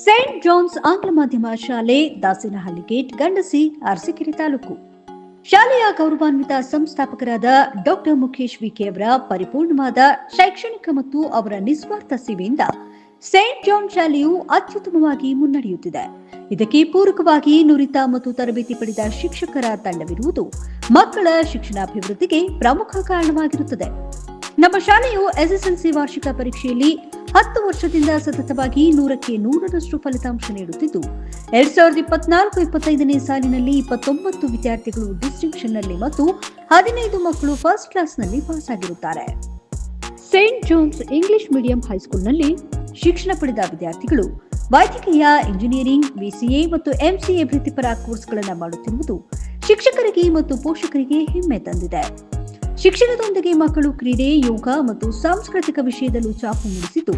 Saint John's ಆಂಗ್ಲ ಮಾಧ್ಯಮ ಶಾಲೆ, ದಾಸನಹಳ್ಳಿ ಗೇಟ್, ಗಂಡಸಿ, ಅರಸೀಕೆರೆ ತಾಲೂಕು. ಶಾಲೆಯ ಗೌರವಾನ್ವಿತ ಸಂಸ್ಥಾಪಕರಾದ ಡಾಕ್ಟರ್ ಮುಖೇಶ್ ವಿಕೆ ಅವರ ಪರಿಪೂರ್ಣವಾದ ಶೈಕ್ಷಣಿಕ ಮತ್ತು ಅವರ ನಿಸ್ವಾರ್ಥ ಸೇವೆಯಿಂದ ಸೇಂಟ್ ಜಾನ್ ಶಾಲೆಯು ಅತ್ಯುತ್ತಮವಾಗಿ ಮುನ್ನಡೆಯುತ್ತಿದೆ. ಇದಕ್ಕೆ ಪೂರಕವಾಗಿ ನುರಿತ ಮತ್ತು ತರಬೇತಿ ಪಡೆದ ಶಿಕ್ಷಕರ ತಂಡವಿರುವುದು ಮಕ್ಕಳ ಶಿಕ್ಷಣಾಭಿವೃದ್ಧಿಗೆ ಪ್ರಮುಖ ಕಾರಣವಾಗಿರುತ್ತದೆ. ನಮ್ಮ ಶಾಲೆಯು ಎಸ್ಎಸ್ಎಲ್ಸಿ ವಾರ್ಷಿಕ ಪರೀಕ್ಷೆಯಲ್ಲಿ 10 ವರ್ಷದಿಂದ ಸತತವಾಗಿ 100ಕ್ಕೆ 100ರಷ್ಟು ಫಲಿತಾಂಶ ನೀಡುತ್ತಿದ್ದು, 2024-25ನೇ ಸಾಲಿನಲ್ಲಿ 29 ವಿದ್ಯಾರ್ಥಿಗಳು ಡಿಸ್ಟಿಂಕ್ಷನ್ನಲ್ಲಿ ಮತ್ತು 15 ಮಕ್ಕಳು ಫಸ್ಟ್ ಕ್ಲಾಸ್ನಲ್ಲಿ ಪಾಸ್ ಆಗಿರುತ್ತಾರೆ. ಸೇಂಟ್ ಜಾನ್ಸ್ ಇಂಗ್ಲಿಷ್ ಮೀಡಿಯಂ ಹೈಸ್ಕೂಲ್ನಲ್ಲಿ ಶಿಕ್ಷಣ ಪಡೆದ ವಿದ್ಯಾರ್ಥಿಗಳು ವೈದ್ಯಕೀಯ, ಇಂಜಿನಿಯರಿಂಗ್, ಬಿಸಿಎ ಮತ್ತು ಎಂಸಿಎ ವೃತ್ತಿಪರ ಕೋರ್ಸ್ಗಳನ್ನು ಮಾಡುತ್ತಿರುವುದು ಶಿಕ್ಷಕರಿಗೆ ಮತ್ತು ಪೋಷಕರಿಗೆ ಹೆಮ್ಮೆ ತಂದಿದೆ. ಶಿಕ್ಷಣದೊಂದಿಗೆ ಮಕ್ಕಳು ಕ್ರೀಡೆ, ಯೋಗ ಮತ್ತು ಸಾಂಸ್ಕೃತಿಕ ವಿಷಯದಲ್ಲೂ ಚಾಪು ಮೂಡಿಸಿದ್ದು,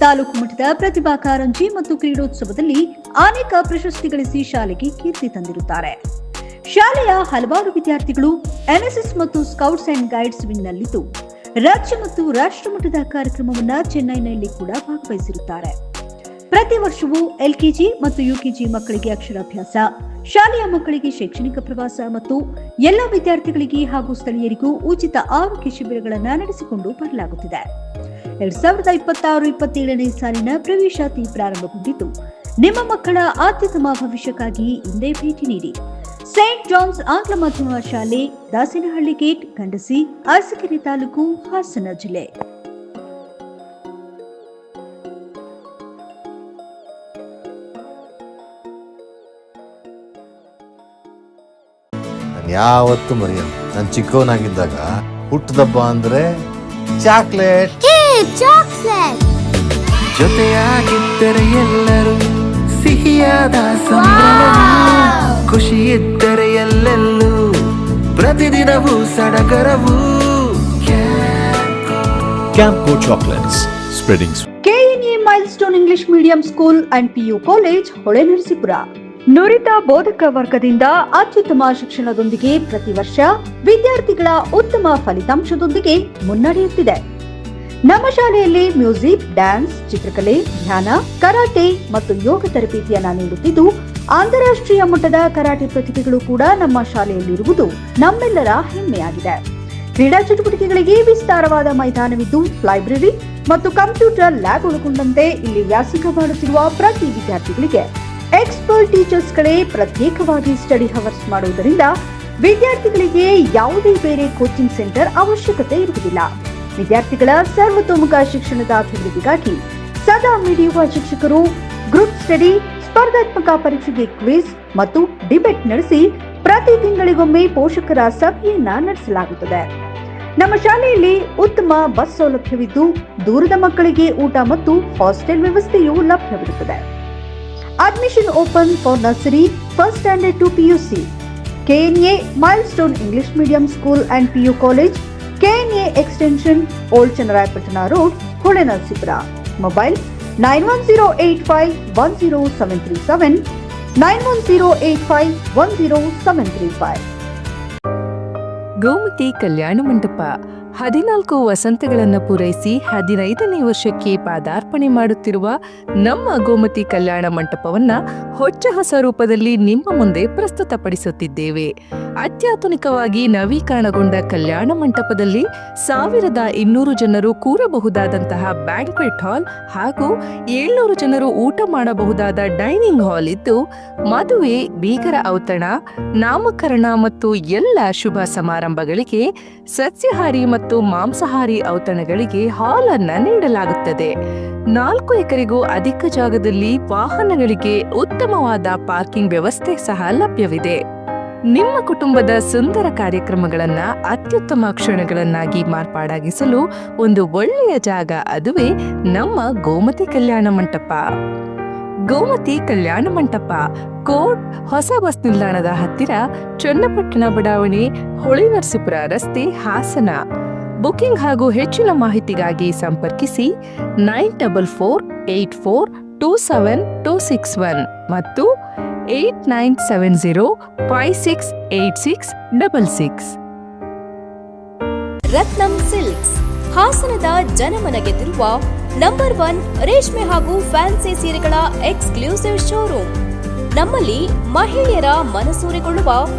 ತಾಲೂಕು ಮಟ್ಟದ ಪ್ರತಿಭಾ ಕಾರಂಜಿ ಮತ್ತು ಕ್ರೀಡೋತ್ಸವದಲ್ಲಿ ಅನೇಕ ಪ್ರಶಸ್ತಿ ಗಳಿಸಿ ಶಾಲೆಗೆ ಕೀರ್ತಿ ತಂದಿರುತ್ತಾರೆ. ಶಾಲೆಯ ಹಲವಾರು ವಿದ್ಯಾರ್ಥಿಗಳು ಎನ್ಎಸ್ಎಸ್ ಮತ್ತು ಸ್ಕೌಟ್ಸ್ ಅಂಡ್ ಗೈಡ್ಸ್ ವಿಂಗ್ನಲ್ಲಿದ್ದು, ರಾಜ್ಯ ಮತ್ತು ರಾಷ್ಟ್ರ ಮಟ್ಟದ ಕಾರ್ಯಕ್ರಮವನ್ನು ಚೆನ್ನೈನಲ್ಲಿ ಕೂಡ ಭಾಗವಹಿಸಿರುತ್ತಾರೆ. ಪ್ರತಿ ವರ್ಷವೂ ಎಲ್ಕೆಜಿ ಮತ್ತು ಯುಕೆಜಿ ಮಕ್ಕಳಿಗೆ ಅಕ್ಷರಾಭ್ಯಾಸ, ಶಾಲೆಯ ಮಕ್ಕಳಿಗೆ ಶೈಕ್ಷಣಿಕ ಪ್ರವಾಸ ಮತ್ತು ಎಲ್ಲ ವಿದ್ಯಾರ್ಥಿಗಳಿಗೆ ಹಾಗೂ ಸ್ಥಳೀಯರಿಗೂ ಉಚಿತ ಆರೋಗ್ಯ ಶಿಬಿರಗಳನ್ನು ನಡೆಸಿಕೊಂಡು ಬರಲಾಗುತ್ತಿದೆ. 2026-27ನೇ ಸಾಲಿನ ಪ್ರವೇಶಾತಿ ಪ್ರಾರಂಭಗೊಂಡಿದ್ದು, ನಿಮ್ಮ ಮಕ್ಕಳ ಅತ್ಯುತ್ತಮ ಭವಿಷ್ಯಕ್ಕಾಗಿ ಇಂದೇ ಭೇಟಿ ನೀಡಿ. ಸೇಂಟ್ ಜಾನ್ಸ್ ಆಂಗ್ಲ ಮಾಧ್ಯಮ ಶಾಲೆ, ದಾಸನಹಳ್ಳಿ ಗೇಟ್, ಗಂಡಸಿ, ಅರಸೀಕೆರೆ ತಾಲೂಕು, ಹಾಸನ ಜಿಲ್ಲೆ. ಯಾವತ್ತು ಮರೆಯಲ್ಲ. ನಾನು ಚಿಕ್ಕವನಾಗಿದ್ದಾಗ ಹುಟ್ಟದಬ್ಬ ಅಂದ್ರೆ ಚಾಕ್ಲೇಟ್. ಜೊತೆಯಾಗಿದ್ದರೆ ಎಲ್ಲರೂ ಸಿಹಿಯಾದ ಸಂಭ್ರಮ, ಖುಷಿ ಇದ್ದರೆ ಎಲ್ಲೆಲ್ಲೂ ಪ್ರತಿದಿನವೂ ಸಡಗರವು. Campco chocolates, spreading. KNA milestone English medium school and PU college, Holenarasipur. ನುರಿತ ಬೋಧಕ ವರ್ಗದಿಂದ ಅತ್ಯುತ್ತಮ ಶಿಕ್ಷಣದೊಂದಿಗೆ ಪ್ರತಿ ವರ್ಷ ವಿದ್ಯಾರ್ಥಿಗಳ ಉತ್ತಮ ಫಲಿತಾಂಶದೊಂದಿಗೆ ಮುನ್ನಡೆಯುತ್ತಿದೆ. ನಮ್ಮ ಶಾಲೆಯಲ್ಲಿ ಮ್ಯೂಸಿಕ್, ಡ್ಯಾನ್ಸ್, ಚಿತ್ರಕಲೆ, ಧ್ಯಾನ, ಕರಾಟೆ ಮತ್ತು ಯೋಗ ತರಬೇತಿಯನ್ನ ನೀಡುತ್ತಿದ್ದು, ಅಂತಾರಾಷ್ಟ್ರೀಯ ಮಟ್ಟದ ಕರಾಟೆ ಪ್ರತಿಭೆಗಳು ಕೂಡ ನಮ್ಮ ಶಾಲೆಯಲ್ಲಿರುವುದು ನಮ್ಮೆಲ್ಲರ ಹೆಮ್ಮೆಯಾಗಿದೆ. ಕ್ರೀಡಾ ಚಟುವಟಿಕೆಗಳಿಗೆ ವಿಸ್ತಾರವಾದ ಮೈದಾನವಿದ್ದು, ಲೈಬ್ರರಿ ಮತ್ತು ಕಂಪ್ಯೂಟರ್ ಲ್ಯಾಬ್ ಒಳಗೊಂಡಂತೆ ಇಲ್ಲಿ ವ್ಯಾಸಂಗ ಮಾಡುತ್ತಿರುವ ಪ್ರತಿ ವಿದ್ಯಾರ್ಥಿಗಳಿಗೆ ಎಕ್ಸ್ಪರ್ಟ್ ಟೀಚರ್ಸ್ಗಳೇ ಪ್ರತ್ಯೇಕವಾಗಿ ಸ್ಟಡಿ ಹವರ್ಸ್ ಮಾಡುವುದರಿಂದ ವಿದ್ಯಾರ್ಥಿಗಳಿಗೆ ಯಾವುದೇ ಬೇರೆ ಕೋಚಿಂಗ್ ಸೆಂಟರ್ ಅವಶ್ಯಕತೆ ಇರುವುದಿಲ್ಲ. ವಿದ್ಯಾರ್ಥಿಗಳ ಸರ್ವತೋಮುಖ ಶಿಕ್ಷಣದ ಅಭಿವೃದ್ಧಿಗಾಗಿ ಸದಾ ಮಿಡಿಯುವ ಶಿಕ್ಷಕರು ಗ್ರೂಪ್ ಸ್ಟಡಿ, ಸ್ಪರ್ಧಾತ್ಮಕ ಪರೀಕ್ಷೆಗೆ ಕ್ವಿಜ್ ಮತ್ತು ಡಿಬೇಟ್ ನಡೆಸಿ ಪ್ರತಿ ತಿಂಗಳಿಗೊಮ್ಮೆ ಪೋಷಕರ ಸಭೆಯನ್ನ ನಡೆಸಲಾಗುತ್ತದೆ. ನಮ್ಮ ಶಾಲೆಯಲ್ಲಿ ಉತ್ತಮ ಬಸ್ ಸೌಲಭ್ಯವಿದ್ದು ದೂರದ ಮಕ್ಕಳಿಗೆ ಊಟ ಮತ್ತು ಹಾಸ್ಟೆಲ್ ವ್ಯವಸ್ಥೆಯೂ ಲಭ್ಯವಿರುತ್ತದೆ. Admission open for nursery, first standard to PUC. KNA milestone English medium school and PU college, KNA extension, old Channarayapatna road, Holenarasipur. Mobile 9108510737, 9108510735. Gomathi Kalyana Mantapa 14 ವಸಂತಗಳನ್ನು ಪೂರೈಸಿ 15ನೇ ವರ್ಷಕ್ಕೆ ಪಾದಾರ್ಪಣೆ ಮಾಡುತ್ತಿರುವ ನಮ್ಮ ಗೋಮತಿ ಕಲ್ಯಾಣ ಮಂಟಪವನ್ನ ಹೊಚ್ಚ ಹೊಸ ರೂಪದಲ್ಲಿ ನಿಮ್ಮ ಮುಂದೆ ಪ್ರಸ್ತುತಪಡಿಸುತ್ತಿದ್ದೇವೆ. ಅತ್ಯಾಧುನಿಕವಾಗಿ ನವೀಕರಣಗೊಂಡ ಕಲ್ಯಾಣ ಮಂಟಪದಲ್ಲಿ 1200 ಜನರು ಕೂರಬಹುದಾದಂತಹ ಬ್ಯಾಂಕ್ವೆಟ್ ಹಾಲ್ ಹಾಗೂ 700 ಜನರು ಊಟ ಮಾಡಬಹುದಾದ ಡೈನಿಂಗ್ ಹಾಲ್ ಇದ್ದು, ಮದುವೆ, ಬೀಗರ ಔತಣ, ನಾಮಕರಣ ಮತ್ತು ಎಲ್ಲ ಶುಭ ಸಮಾರಂಭಗಳಿಗೆ ಸಸ್ಯಾಹಾರಿ ಮತ್ತು ಮಾಂಸಾಹಾರಿ ಔತಣಗಳಿಗೆ ಹಾಲ್ ಅನ್ನ ನೀಡಲಾಗುತ್ತದೆ. 4 ಎಕರೆಗೂ ಅಧಿಕ ಜಾಗದಲ್ಲಿ ವಾಹನಗಳಿಗೆ ಉತ್ತಮವಾದ ಪಾರ್ಕಿಂಗ್ ವ್ಯವಸ್ಥೆ ಸಹ ಲಭ್ಯವಿದೆ. ನಿಮ್ಮ ಕುಟುಂಬದ ಸುಂದರ ಕಾರ್ಯಕ್ರಮಗಳನ್ನ ಅತ್ಯುತ್ತಮ ಕ್ಷಣಗಳನ್ನಾಗಿ ಮಾರ್ಪಾಡಾಗಿಸಲು ಒಂದು ಒಳ್ಳೆಯ ಜಾಗ, ಅದುವೇ ನಮ್ಮ ಗೋಮತಿ ಕಲ್ಯಾಣ ಮಂಟಪ. ಗೋಮತಿ ಕಲ್ಯಾಣ ಮಂಟಪ, ಕೋಟ್ ಹೊಸ ಬಸ್ ನಿಲ್ದಾಣದ ಹತ್ತಿರ, ಚನ್ನಪಟ್ಟಣ ಬಡಾವಣೆ, ಹೊಳೆನರಸೀಪುರ ರಸ್ತೆ, ಹಾಸನ. ಬುಕಿಂಗ್ ಹಾಗೂ ಹೆಚ್ಚಿನ ಮಾಹಿತಿಗಾಗಿ ಸಂಪರ್ಕಿಸಿ 9484827261 ಮತ್ತು 8970568666. ರತ್ನಂ ಸಿಲ್ಕ್ಸ್, ಹಾಸನದ ಜನಮನ ಗೆದ್ದಿರುವ ನಂಬರ್ 1 ರೇಷ್ಮೆ ಹಾಗೂ ಫ್ಯಾನ್ಸಿ ಸೀರೆಗಳ ಎಕ್ಸ್ಕ್ಲೂಸಿವ್ ಶೋರೂಮ್. ನಮ್ಮಲ್ಲಿ ಮಹಿಳೆಯರ ಮನಸೂರೆಗೊಳ್ಳುವ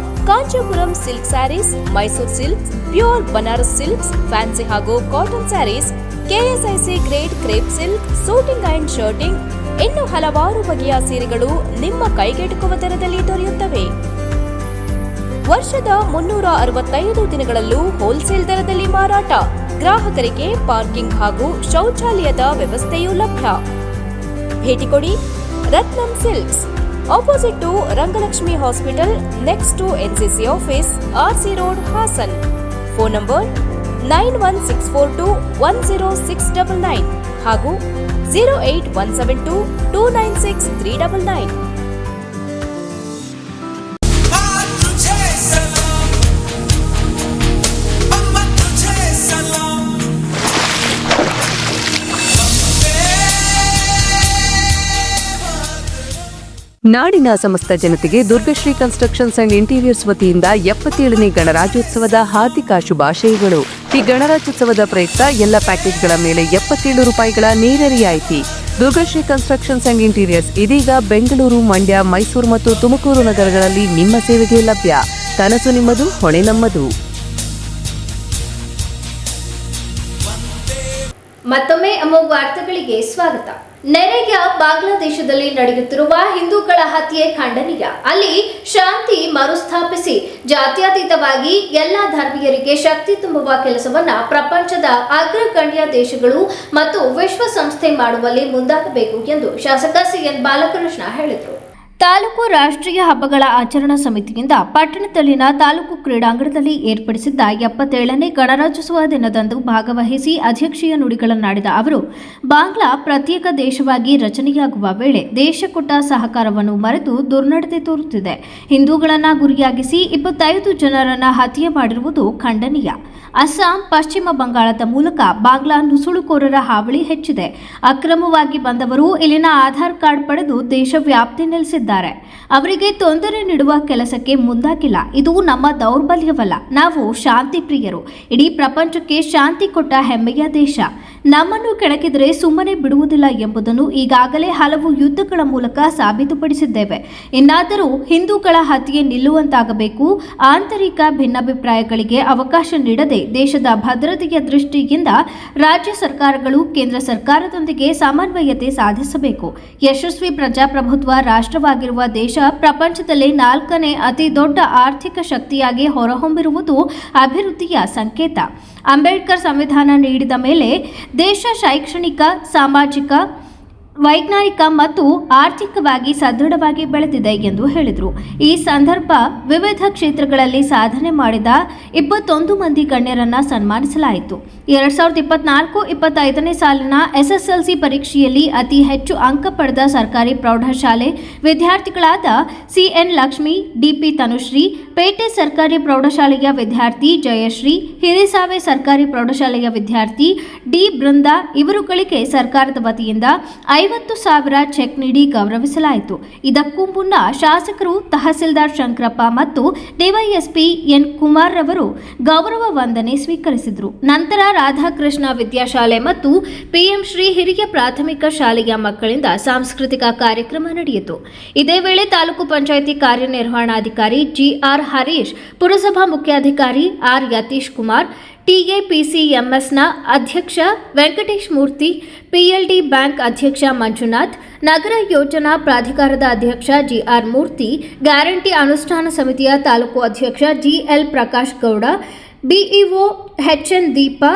Kanchipuram silk sarees, Mysore silks, pure Banaras silks, fancy ಹಾಗೂ cotton sarees, KSIC grade crepe silk, suiting and shirting, ಇನ್ನು ಹಲವಾರು ಬಗೆಯ ಸೀರೆಗಳು ನಿಮ್ಮ ಕೈಗೆಟುಕುವ ದರದಲ್ಲಿ ದೊರೆಯುತ್ತವೆ. ವರ್ಷದ 365 ದಿನಗಳಲ್ಲೂ ಹೋಲ್ಸೇಲ್ ದರದಲ್ಲಿ ಮಾರಾಟ. ಗ್ರಾಹಕರಿಗೆ ಪಾರ್ಕಿಂಗ್ ಹಾಗೂ ಶೌಚಾಲಯದ ವ್ಯವಸ್ಥೆಯೂ ಲಭ್ಯ. ಭೇಟಿ ಕೊಡಿ Ratnam silks, opposite to Rangalakshmi hospital, next to NCC office, RC road, Hassan. Phone number 9164210699 ಹಾಗೂ 08172296399. ನಾಡಿನ ಸಮಸ್ತ ಜನತೆಗೆ ದುರ್ಗಶ್ರೀ ಕನ್ಸ್ಟ್ರಕ್ಷನ್ಸ್ ಅಂಡ್ ಇಂಟೀರಿಯರ್ಸ್ ವತಿಯಿಂದ 77ನೇ ಗಣರಾಜ್ಯೋತ್ಸವದ ಹಾರ್ದಿಕ ಶುಭಾಶಯಗಳು. ಈ ಗಣರಾಜ್ಯೋತ್ಸವದ ಪ್ರಯುಕ್ತ ಎಲ್ಲ ಪ್ಯಾಕೇಜ್ಗಳ ಮೇಲೆ 77 ರೂಪಾಯಿಗಳ ನೇರ ರಿಯಾಯಿತಿ. ದುರ್ಗಶ್ರೀ ಕನ್ಸ್ಟ್ರಕ್ಷನ್ಸ್ ಅಂಡ್ ಇಂಟೀರಿಯರ್ಸ್ ಇದೀಗ ಬೆಂಗಳೂರು, ಮಂಡ್ಯ, ಮೈಸೂರು ಮತ್ತು ತುಮಕೂರು ನಗರಗಳಲ್ಲಿ ನಿಮ್ಮ ಸೇವೆಗೆ ಲಭ್ಯ. ಕನಸು ನಿಮ್ಮದು, ಹೊಣೆ ನಮ್ಮದು. ಮತ್ತೊಮ್ಮೆ ಅಮೋಘ ವಾರ್ತೆಗಳಿಗೆ ಸ್ವಾಗತ. ನೆರೆಯ ಬಾಂಗ್ಲಾದೇಶದಲ್ಲಿ ನಡೆಯುತ್ತಿರುವ ಹಿಂದೂಗಳ ಹತ್ಯೆ ಖಂಡನೀಯ. ಅಲ್ಲಿ ಶಾಂತಿ ಮರುಸ್ಥಾಪಿಸಿ ಜಾತ್ಯತೀತವಾಗಿ ಎಲ್ಲಾ ಧರ್ಮೀಯರಿಗೆ ಶಕ್ತಿ ತುಂಬುವ ಕೆಲಸವನ್ನ ಪ್ರಪಂಚದ ಅಗ್ರಗಣ್ಯ ದೇಶಗಳು ಮತ್ತು ವಿಶ್ವಸಂಸ್ಥೆ ಮಾಡುವಲ್ಲಿ ಮುಂದಾಗಬೇಕು ಎಂದು ಶಾಸಕ CN ಬಾಲಕೃಷ್ಣ ಹೇಳಿದರು. ತಾಲೂಕು ರಾಷ್ಟ್ರೀಯ ಹಬ್ಬಗಳ ಆಚರಣಾ ಸಮಿತಿಯಿಂದ ಪಟ್ಟಣದಲ್ಲಿನ ತಾಲೂಕು ಕ್ರೀಡಾಂಗಣದಲ್ಲಿ ಏರ್ಪಡಿಸಿದ್ದ 77ನೇ ಗಣರಾಜ್ಯೋತ್ಸವ ದಿನದಂದು ಭಾಗವಹಿಸಿ ಅಧ್ಯಕ್ಷೀಯ ನುಡಿಗಳನ್ನಾಡಿದ ಅವರು, ಬಾಂಗ್ಲಾ ಪ್ರತ್ಯೇಕ ದೇಶವಾಗಿ ರಚನೆಯಾಗುವ ವೇಳೆ ದೇಶ ಕೊಟ್ಟ ಸಹಕಾರವನ್ನು ಮರೆತು ದುರ್ನಡತೆ ತೋರುತ್ತಿದೆ. ಹಿಂದೂಗಳನ್ನ ಗುರಿಯಾಗಿಸಿ 25 ಜನರನ್ನ ಹತ್ಯೆ ಮಾಡಿರುವುದು ಖಂಡನೀಯ. ಅಸ್ಸಾಂ, ಪಶ್ಚಿಮ ಬಂಗಾಳದ ಮೂಲಕ ಬಾಂಗ್ಲಾ ನುಸುಳುಕೋರರ ಹಾವಳಿ ಹೆಚ್ಚಿದೆ. ಅಕ್ರಮವಾಗಿ ಬಂದವರು ಇಲ್ಲಿನ ಆಧಾರ್ ಕಾರ್ಡ್ ಪಡೆದು ದೇಶ ವ್ಯಾಪ್ತಿ ನೆಲೆಸಿದ್ದಾರೆ. ಅವರಿಗೆ ತೊಂದರೆ ನೀಡುವ ಕೆಲಸಕ್ಕೆ ಮುಂದಾಗಿಲ್ಲ. ಇದು ನಮ್ಮ ದೌರ್ಬಲ್ಯವಲ್ಲ. ನಾವು ಶಾಂತಿ ಪ್ರಿಯರು. ಇಡೀ ಪ್ರಪಂಚಕ್ಕೆ ಶಾಂತಿ ಕೊಟ್ಟ ಹೆಮ್ಮೆಯ ದೇಶ. ನಮ್ಮನ್ನು ಕೆಣಕಿದರೆ ಸುಮ್ಮನೆ ಬಿಡುವುದಿಲ್ಲ ಎಂಬುದನ್ನು ಈಗಾಗಲೇ ಹಲವು ಯುದ್ಧಗಳ ಮೂಲಕ ಸಾಬೀತುಪಡಿಸಿದ್ದೇವೆ. ಇನ್ನಾದರೂ ಹಿಂದೂಗಳ ಹತ್ಯೆ ನಿಲ್ಲುವಂತಾಗಬೇಕು. ಆಂತರಿಕ ಭಿನ್ನಾಭಿಪ್ರಾಯಗಳಿಗೆ ಅವಕಾಶ ನೀಡದೆ ದೇಶದ ಭದ್ರತೆಯ ದೃಷ್ಟಿಯಿಂದ ರಾಜ್ಯ ಸರ್ಕಾರಗಳು ಕೇಂದ್ರ ಸರ್ಕಾರದೊಂದಿಗೆ ಸಮನ್ವಯತೆ ಸಾಧಿಸಬೇಕು. ಯಶಸ್ವಿ ಪ್ರಜಾಪ್ರಭುತ್ವ ರಾಷ್ಟ್ರವಾಗಿರುವ ದೇಶ ಪ್ರಪಂಚದಲ್ಲಿ 4ನೇ ಅತಿ ದೊಡ್ಡ ಆರ್ಥಿಕ ಶಕ್ತಿಯಾಗಿ ಹೊರಹೊಮ್ಮಿರುವುದು ಅಭಿವೃದ್ಧಿಯ ಸಂಕೇತ. ಅಂಬೇಡ್ಕರ್ ಸಂವಿಧಾನ ನೀಡಿದ ಮೇಲೆ ದೇಶ ಶೈಕ್ಷಣಿಕ, ಸಾಮಾಜಿಕ, ವೈಜ್ಞಾನಿಕ ಮತ್ತು ಆರ್ಥಿಕವಾಗಿ ಸದೃಢವಾಗಿ ಬೆಳೆದಿದೆ ಎಂದು ಹೇಳಿದರು. ಈ ಸಂದರ್ಭ ವಿವಿಧ ಕ್ಷೇತ್ರಗಳಲ್ಲಿ ಸಾಧನೆ ಮಾಡಿದ 21 ಮಂದಿ ಗಣ್ಯರನ್ನು ಸನ್ಮಾನಿಸಲಾಯಿತು. 2024-25ನೇ ಸಾಲಿನ SSLC ಪರೀಕ್ಷೆಯಲ್ಲಿ ಅತಿ ಹೆಚ್ಚು ಅಂಕ ಪಡೆದ ಸರ್ಕಾರಿ ಪ್ರೌಢಶಾಲೆ ವಿದ್ಯಾರ್ಥಿಗಳಾದ CN ಲಕ್ಷ್ಮಿ, DP ತನುಶ್ರೀ, ಪೇಟೆ ಸರ್ಕಾರಿ ಪ್ರೌಢಶಾಲೆಯ ವಿದ್ಯಾರ್ಥಿ ಜಯಶ್ರೀ, ಹಿರಿಸಾವೆ ಸರ್ಕಾರಿ ಪ್ರೌಢಶಾಲೆಯ ವಿದ್ಯಾರ್ಥಿ D ಬೃಂದಾ ಇವರುಗಳಿಗೆ ಸರ್ಕಾರದ ವತಿಯಿಂದ 50,000 ಚೆಕ್ ನೀಡಿ ಗೌರವಿಸಲಾಯಿತು. ಇದಕ್ಕೂ ಮುನ್ನ ಶಾಸಕರು ತಹಸೀಲ್ದಾರ್ ಶಂಕರಪ್ಪ ಮತ್ತು ಡಿವೈಎಸ್ಪಿ ಎನ್ ಕುಮಾರ್ ರವರು ಗೌರವ ವಂದನೆ ಸ್ವೀಕರಿಸಿದರು. ನಂತರ ರಾಧಾಕೃಷ್ಣ ವಿದ್ಯಾಶಾಲೆ ಮತ್ತು PM ಶ್ರೀ ಹಿರಿಯ ಪ್ರಾಥಮಿಕ ಶಾಲೆಯ ಮಕ್ಕಳಿಂದ ಸಾಂಸ್ಕೃತಿಕ ಕಾರ್ಯಕ್ರಮ ನಡೆಯಿತು. ಇದೇ ವೇಳೆ ತಾಲೂಕು ಪಂಚಾಯಿತಿ ಕಾರ್ಯನಿರ್ವಹಣಾಧಿಕಾರಿ GR ಹರೀಶ್, ಪುರಸಭಾ ಮುಖ್ಯಾಧಿಕಾರಿ R ಯತೀಶ್ ಕುಮಾರ್, TAPCMSನ ಅಧ್ಯಕ್ಷ ವೆಂಕಟೇಶ್ ಮೂರ್ತಿ, PLD ಬ್ಯಾಂಕ್ ಅಧ್ಯಕ್ಷ ಮಂಜುನಾಥ್, ನಗರ ಯೋಜನಾ ಪ್ರಾಧಿಕಾರದ ಅಧ್ಯಕ್ಷ GR ಮೂರ್ತಿ, ಗ್ಯಾರಂಟಿ ಅನುಷ್ಠಾನ ಸಮಿತಿಯ ತಾಲೂಕು ಅಧ್ಯಕ್ಷ GL Prakash Gowda, BEO HN Deepa,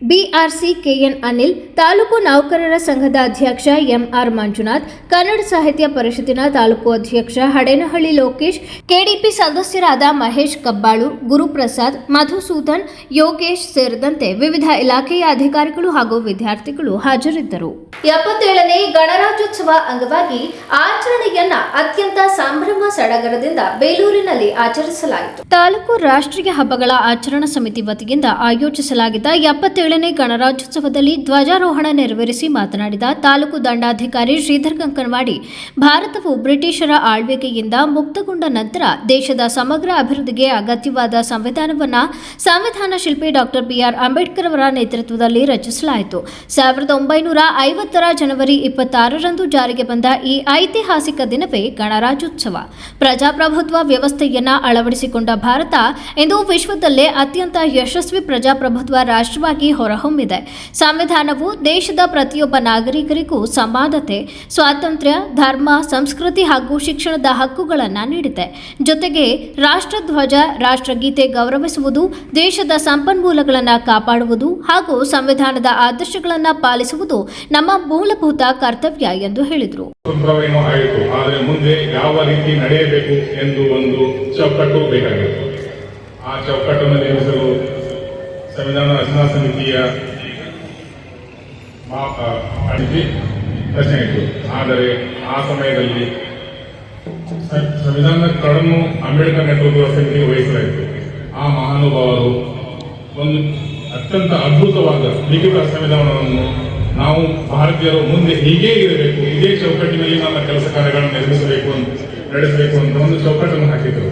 BRC KN Anil, taluk ನೌಕರರ ಸಂಘದ ಅಧ್ಯಕ್ಷ MR ಮಂಜುನಾಥ್, ಕನ್ನಡ ಸಾಹಿತ್ಯ ಪರಿಷತ್ತಿನ ತಾಲೂಕು ಅಧ್ಯಕ್ಷ ಹಡೇನಹಳ್ಳಿ ಲೋಕೇಶ್, KDP ಸದಸ್ಯರಾದ ಮಹೇಶ್ ಕಬ್ಬಾಳು, ಗುರುಪ್ರಸಾದ್, ಮಧುಸೂದನ್, ಯೋಗೇಶ್ ಸೇರಿದಂತೆ ವಿವಿಧ ಇಲಾಖೆಯ ಅಧಿಕಾರಿಗಳು ಹಾಗೂ ವಿದ್ಯಾರ್ಥಿಗಳು ಹಾಜರಿದ್ದರು. 77ನೇ ಗಣರಾಜ್ಯೋತ್ಸವ ಅಂಗವಾಗಿ ಆಚರಣೆಯನ್ನ ಅತ್ಯಂತ ಸಂಭ್ರಮ ಸಡಗರದಿಂದ ಬೇಲೂರಿನಲ್ಲಿ ಆಚರಿಸಲಾಯಿತು. ತಾಲೂಕು ರಾಷ್ಟ್ರೀಯ ಹಬ್ಬಗಳ ಆಚರಣಾ ಸಮಿತಿ ವತಿಯಿಂದ ಆಯೋಜಿಸಲಾಗಿದ್ದ 77ನೇ ಗಣರಾಜ್ಯೋತ್ಸವದಲ್ಲಿ ಧ್ವಜಾರೋಹಣ ನೆರವೇರಿಸಿ ಮಾತನಾಡಿದ ತಾಲೂಕು ದಂಡಾಧಿಕಾರಿ ಶ್ರೀಧರ್ ಕಂಕನವಾಡಿ, ಭಾರತವು ಬ್ರಿಟಿಷರ ಆಳ್ವಿಕೆಯಿಂದ ಮುಕ್ತಗೊಂಡ ನಂತರ ದೇಶದ ಸಮಗ್ರ ಅಭಿವೃದ್ಧಿಗೆ ಅಗತ್ಯವಾದ ಸಂವಿಧಾನವನ್ನ ಸಂವಿಧಾನ ಶಿಲ್ಪಿ ಡಾಕ್ಟರ್ BR ಅಂಬೇಡ್ಕರ್ ಅವರ ನೇತೃತ್ವದಲ್ಲಿ ರಚಿಸಲಾಯಿತು. 1950ರ ಜನವರಿ 26ರಂದು ಜಾರಿಗೆ ಬಂದ ಈ ಐತಿಹಾಸಿಕ ದಿನವೇ ಗಣರಾಜ್ಯೋತ್ಸವ. ಪ್ರಜಾಪ್ರಭುತ್ವ ವ್ಯವಸ್ಥೆಯನ್ನ ಅಳವಡಿಸಿಕೊಂಡ ಭಾರತ ಇಂದು ವಿಶ್ವದಲ್ಲೇ ಅತ್ಯಂತ ಯಶಸ್ವಿ ಪ್ರಜಾಪ್ರಭುತ್ವ ರಾಷ್ಟ್ರವಾಗಿ ಹೊರಹೊಮ್ಮಿದೆ. ಸಂವಿಧಾನವು ದೇಶದ ಪ್ರತಿಯೊಬ್ಬ ನಾಗರಿಕರಿಗೂ ಸಮಾನತೆ, ಸ್ವಾತಂತ್ರ್ಯ, ಧರ್ಮ, ಸಂಸ್ಕೃತಿ ಹಾಗೂ ಶಿಕ್ಷಣದ ಹಕ್ಕುಗಳನ್ನು ನೀಡಿದೆ. ಜೊತೆಗೆ ರಾಷ್ಟ್ರಧ್ವಜ, ರಾಷ್ಟ್ರಗೀತೆ ಗೌರವಿಸುವುದು, ದೇಶದ ಸಂಪನ್ಮೂಲಗಳನ್ನು ಕಾಪಾಡುವುದು ಹಾಗೂ ಸಂವಿಧಾನದ ಆದರ್ಶಗಳನ್ನು ಪಾಲಿಸುವುದು ನಮ್ಮ ಮೂಲಭೂತ ಕರ್ತವ್ಯ ಎಂದು ಹೇಳಿದರು. ಆಯಿತು, ಆದರೆ ಮುಂದೆ ಯಾವ ರೀತಿ ನಡೆಯಬೇಕು ಎಂದು ಒಂದು ಚೌಕಟ್ಟು ಬೇಕಾಗಿತ್ತು. ಆ ಚೌಕಟ್ಟನ್ನು ನಿರ್ಮಿಸಲು ಸಂವಿಧಾನ ರಚನಾ ಸಮಿತಿಯ ರಚನೆ ಇತ್ತು. ಆದರೆ ಆ ಸಮಯದಲ್ಲಿ ಸಂವಿಧಾನದ ಕಡನ್ನು ಅಂಬೇಡ್ಕರ್ ನೇತೃತ್ವದ ಸಮಿತಿಗೆ ವಹಿಸಲಾಯಿತು. ಆ ಮಹಾನುಭಾವರು ಒಂದು ಅತ್ಯಂತ ಅದ್ಭುತವಾದ ಲಿಖಿತ ಸಂವಿಧಾನವನ್ನು ನಾವು ಭಾರತೀಯರು ಮುಂದೆ ಹೀಗೇ ಇರಬೇಕು, ಇದೇ ಚೌಕಟ್ಟಿನಲ್ಲಿ ನಮ್ಮ ಕೆಲಸ ಕಾರ್ಯಗಳನ್ನು ನಡೆಸಬೇಕು ಅಂತ ಒಂದು ಚೌಕಟ್ಟನ್ನು ಹಾಕಿದರು.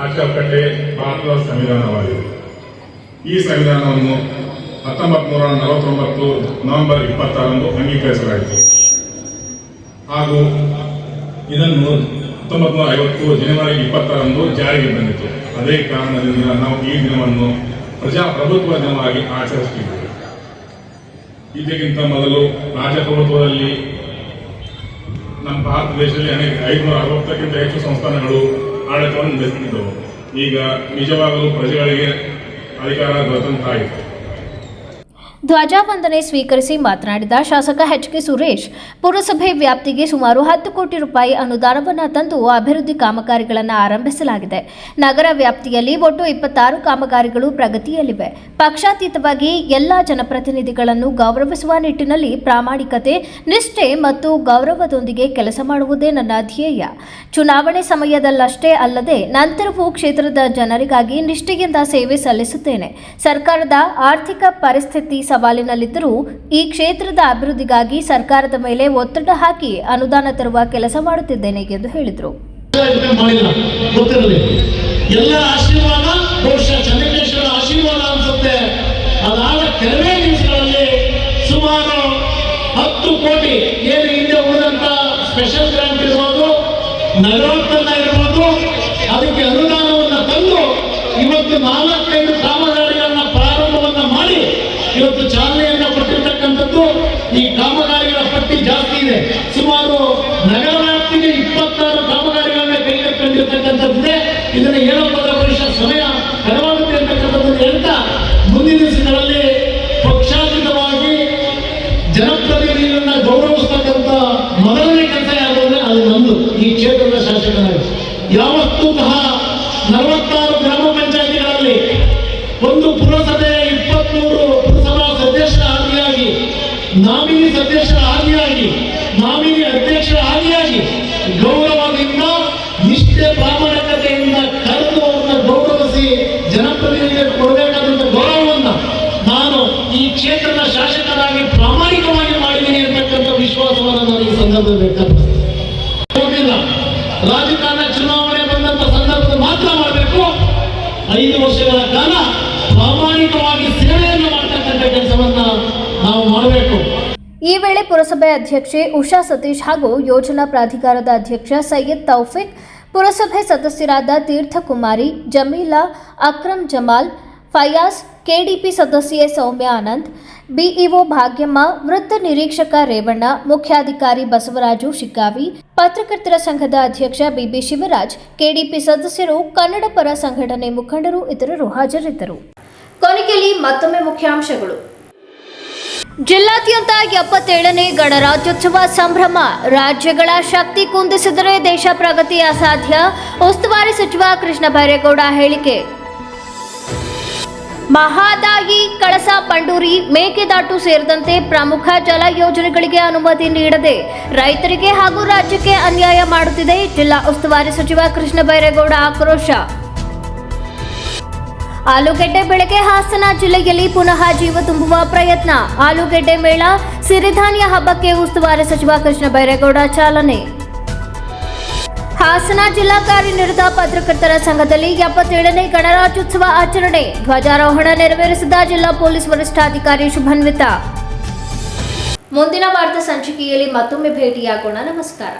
ಆ ಚೌಕಟ್ಟೆ ಭಾರತದ ಸಂವಿಧಾನವಾಗಿದೆ. ಈ ಸಂವಿಧಾನವನ್ನು 1949 ನವೆಂಬರ್ 26ರಂದು ಅಂಗೀಕರಿಸಲಾಯಿತು ಹಾಗೂ ಇದನ್ನು 1950 ಜನವರಿ 20ರಂದು ಜಾರಿಗೆ ಬಂದಿತು. ಅದೇ ಕಾರಣದಿಂದ ನಾವು ಈ ದಿನವನ್ನು ಪ್ರಜಾಪ್ರಭುತ್ವ ದಿನವಾಗಿ ಆಚರಿಸುತ್ತಿದ್ದೇವೆ. ಇದಕ್ಕಿಂತ ಮೊದಲು ರಾಜಪ್ರಭುತ್ವದಲ್ಲಿ ನಮ್ಮ ಭಾರತ ದೇಶದಲ್ಲಿ ಅನೇಕ 560ಕ್ಕಿಂತ ಹೆಚ್ಚು ಸಂಸ್ಥಾನಗಳು ಆಡಳಿತವನ್ನು ನಡೆಸುತ್ತಿದ್ದವು. ಈಗ ನಿಜವಾಗಲೂ ಪ್ರಜೆಗಳಿಗೆ ಅಧಿಕಾರ ದೊರೆತಂತಾಯಿತು. ಧ್ವಜಾವಂದನೆ ಸ್ವೀಕರಿಸಿ ಮಾತನಾಡಿದ ಶಾಸಕ HK ಸುರೇಶ್, ಪುರಸಭೆ ವ್ಯಾಪ್ತಿಗೆ ಸುಮಾರು 10 ಕೋಟಿ ರೂಪಾಯಿ ಅನುದಾನವನ್ನು ತಂದು ಅಭಿವೃದ್ಧಿ ಕಾಮಗಾರಿಗಳನ್ನು ಆರಂಭಿಸಲಾಗಿದೆ. ನಗರ ವ್ಯಾಪ್ತಿಯಲ್ಲಿ ಒಟ್ಟು 26 ಕಾಮಗಾರಿಗಳು ಪ್ರಗತಿಯಲ್ಲಿವೆ. ಪಕ್ಷಾತೀತವಾಗಿ ಎಲ್ಲ ಜನಪ್ರತಿನಿಧಿಗಳನ್ನು ಗೌರವಿಸುವ ನಿಟ್ಟಿನಲ್ಲಿ ಪ್ರಾಮಾಣಿಕತೆ, ನಿಷ್ಠೆ ಮತ್ತು ಗೌರವದೊಂದಿಗೆ ಕೆಲಸ ಮಾಡುವುದೇ ನನ್ನ ಧ್ಯೇಯ. ಚುನಾವಣೆ ಸಮಯದಲ್ಲಷ್ಟೇ ಅಲ್ಲದೆ ನಂತರವೂ ಕ್ಷೇತ್ರದ ಜನರಿಗಾಗಿ ನಿಷ್ಠೆಯಿಂದ ಸೇವೆ ಸಲ್ಲಿಸುತ್ತೇನೆ. ಸರ್ಕಾರದ ಆರ್ಥಿಕ ಪರಿಸ್ಥಿತಿ ಸವಾಲಿನಲ್ಲಿದ್ದರೂ ಈ ಕ್ಷೇತ್ರದ ಅಭಿವೃದ್ಧಿಗಾಗಿ ಸರ್ಕಾರದ ಮೇಲೆ ಒತ್ತಡ ಹಾಕಿ ಅನುದಾನ ತರುವ ಕೆಲಸ ಮಾಡುತ್ತಿದ್ದೇನೆ ಎಂದು ಹೇಳಿದರು. ಎಲ್ಲ ಆಶೀರ್ವಾದ ಬಹುಶಃ ಚಂದ್ರಕೇಶ್ವರ ಆಶೀರ್ವಾದ ಅನ್ಸುತ್ತೆ. ಅದಾದ ಕೆಲವೇ ದಿವಸಗಳಲ್ಲಿ ಸುಮಾರು 10 ಕೋಟಿ ಏನು ಹಿಂದೆ ಉಳಿದಂತ ಸ್ಪೆಷಲ್ ಗ್ರಾಂಟ್ ಇರ್ಬೋದು, ನಗರೋತ್ಪನ್ನ ಇರ್ಬೋದು, ಅದಕ್ಕೆ ಅನುದಾನವನ್ನು ತಂದು ಇವತ್ತು 4-5 ಕಾಮಗಾರಿಗಳನ್ನ ಪ್ರಾರಂಭವನ್ನ ಮಾಡಿ ಇವತ್ತು ಚಾಲನೆಯನ್ನ ಕೊಟ್ಟಿರ್ತಕ್ಕಂಥದ್ದು. ಈ ಕಾಮಗಾರಿಗಳ ಪಟ್ಟಿ ಜಾಸ್ತಿ ಇದೆ. ಸುಮಾರು ನಗರ ವ್ಯಾಪ್ತಿಗೆ 26 ಕಾಮಗಾರಿಗಳನ್ನ ಕೈಗೆತ್ತಿಕೊಂಡಿರ್ತಕ್ಕಂಥದ್ದಿದೆ. ಇದನ್ನು ಹೇಳೋದರ ಪರಿಷತ್ ಸಮಯ ಕರವಾಗುತ್ತೆ ಅಂತಕ್ಕಂಥದ್ದನ್ನು ಹೇಳ್ತಾ, ಮುಂದಿನ ದಿವಸಗಳಲ್ಲಿ ಪಕ್ಷಾತೀತವಾಗಿ ಜನಪ್ರತಿನಿಧಿಗಳನ್ನ ಗೌರವಿಸ್ತಕ್ಕಂಥ ಮೊದಲನೇ ಕೆಲಸ ಯಾವುದು ಅಂದ್ರೆ ಅದು ನಂದು, ಈ ಕ್ಷೇತ್ರದ ಶಾಸಕನಾಗಿ. ಯಾವತ್ತೂ ಸಹ 46 ಗ್ರಾಮ ಪಂಚಾಯಿತಿಗಳಲ್ಲಿ ಒಂದು ಪುರಸಭೆ 23 ಪುರಸಭಾ ಸದಸ್ಯರ ಆದಿಯಾಗಿ, ನಾಮಿನಿ ಸದಸ್ಯರ ಆದಿಯಾಗಿ, ನಾಮಿನಿ ಅಧ್ಯಕ್ಷರ ಆದಿಯಾಗಿ ಗೌರವದಿಂದ ನಿಷ್ಠೆ ಪ್ರಾಮಾಣಿಕತೆಯಿಂದ ಕರೆದು ಅವರನ್ನ ಗೌರವಿಸಿ ಜನಪ್ರತಿನಿಧಿಗಳಿಗೆ ಕೊಡಬೇಕಾದಂಥ ಗೌರವವನ್ನು ನಾನು ಈ ಕ್ಷೇತ್ರದ ಶಾಸಕರಾಗಿ ಪ್ರಾಮಾಣಿಕವಾಗಿ ಮಾಡಿದ್ದೀನಿ ಅಂತಕ್ಕಂಥ ವಿಶ್ವಾಸವನ್ನು ನಾನು ಈ ಸಂದರ್ಭದಲ್ಲಿ ವ್ಯಕ್ತಪಡಿಸ್ತೇನೆ. ರಾಜಕಾರಣ ಚುನಾವಣೆ ಬಂದಂತ ಸಂದರ್ಭದಲ್ಲಿ ಮಾತ್ರ ಮಾಡಬೇಕು. 5 ವರ್ಷಗಳ ಕಾಲ ಪ್ರಾಮಾಣಿಕವಾಗಿ ಸೇವೆಯನ್ನು ಮಾಡ್ತಕ್ಕಂಥ ಕೆಲಸವನ್ನ ನಾವು ಮಾಡಬೇಕು. ಈ ವೇಳೆ ಪುರಸಭೆ ಅಧ್ಯಕ್ಷೆ ಉಷಾ ಸತೀಶ್ ಹಾಗೂ ಯೋಜನಾ ಪ್ರಾಧಿಕಾರದ ಅಧ್ಯಕ್ಷ ಸೈಯದ್ ತೌಫಿಕ್, ಪುರಸಭೆ ಸದಸ್ಯರಾದ ತೀರ್ಥಕುಮಾರಿ, ಜಮೀಲಾ, ಅಕ್ರಮ್ ಜಮಾಲ್, ಫಯಾಜ್, ಕೆಡಿಪಿ ಸದಸ್ಯೆ ಸೌಮ್ಯ ಆನಂದ್, ಬಿಇಒ ಭಾಗ್ಯಮ್ಮ, ವೃತ್ತ ನಿರೀಕ್ಷಕ ರೇವಣ್ಣ, ಮುಖ್ಯಾಧಿಕಾರಿ ಬಸವರಾಜು ಶಿಗ್ಗಾವಿ, ಪತ್ರಕರ್ತರ ಸಂಘದ ಅಧ್ಯಕ್ಷ ಬಿಬಿ ಶಿವರಾಜ್, ಕೆಡಿಪಿ ಸದಸ್ಯರು, ಕನ್ನಡ ಪರ ಸಂಘಟನೆ ಮುಖಂಡರು ಇತರರು ಹಾಜರಿದ್ದರು. ಕೊನೆಯಲ್ಲಿ ಮತ್ತೊಮ್ಮೆ ಮುಖ್ಯಾಂಶಗಳು. ಜಿಲ್ಲಾದ್ಯಂತ 77ನೇ ಗಣರಾಜ್ಯೋತ್ಸವ ಸಂಭ್ರಮ. ರಾಜ್ಯಗಳ ಶಕ್ತಿ ಕುಂದಿಸಿದರೆ ದೇಶ ಪ್ರಗತಿ ಅಸಾಧ್ಯ. ಉಸ್ತುವಾರಿ ಸಚಿವ ಕೃಷ್ಣ ಬೈರೇಗೌಡ ಹೇಳಿಕೆ. ಮಹಾದಾಯಿ, ಕಳಸಾ ಬಂಡೂರಿ, ಮೇಕೆದಾಟು ಸೇರಿದಂತೆ ಪ್ರಮುಖ ಜಲ ಯೋಜನೆಗಳಿಗೆ ಅನುಮತಿ ನೀಡದೆ ರೈತರಿಗೆ ಹಾಗೂ ರಾಜ್ಯಕ್ಕೆ ಅನ್ಯಾಯ ಮಾಡುತ್ತಿದೆ. ಜಿಲ್ಲಾ ಉಸ್ತುವಾರಿ ಸಚಿವ ಕೃಷ್ಣ ಬೈರೇಗೌಡ ಆಕ್ರೋಶ. ಆಲೂಗೆಡ್ಡೆ ಬೆಳೆಗೆ ಹಾಸನ ಜಿಲ್ಲೆಯಲ್ಲಿ ಪುನಃ ಜೀವ ತುಂಬುವ ಪ್ರಯತ್ನ. ಆಲೂಗೆಡ್ಡೆ ಮೇಳ, ಸಿರಿಧಾನ್ಯ ಹಬ್ಬಕ್ಕೆ ಉಸ್ತುವಾರಿ ಸಚಿವ ಕೃಷ್ಣ ಬೈರೇಗೌಡ ಚಾಲನೆ. ಹಾಸನ ಜಿಲ್ಲಾ ಕಾರ್ಯನಿರತ ಪತ್ರಕರ್ತರ ಸಂಘದಲ್ಲಿ 77ನೇ ಗಣರಾಜ್ಯೋತ್ಸವ ಆಚರಣೆ. ಧ್ವಜಾರೋಹಣ ನೆರವೇರಿಸಿದ ಜಿಲ್ಲಾ ಪೊಲೀಸ್ ವರಿಷ್ಠಾಧಿಕಾರಿ ಶುಭನ್ವಿತಾ. ಮುಂದಿನ ವಾರ್ತಾ ಸಂಚಿಕೆಯಲ್ಲಿ ಮತ್ತೊಮ್ಮೆ ಭೇಟಿಯಾಗೋಣ. ನಮಸ್ಕಾರ.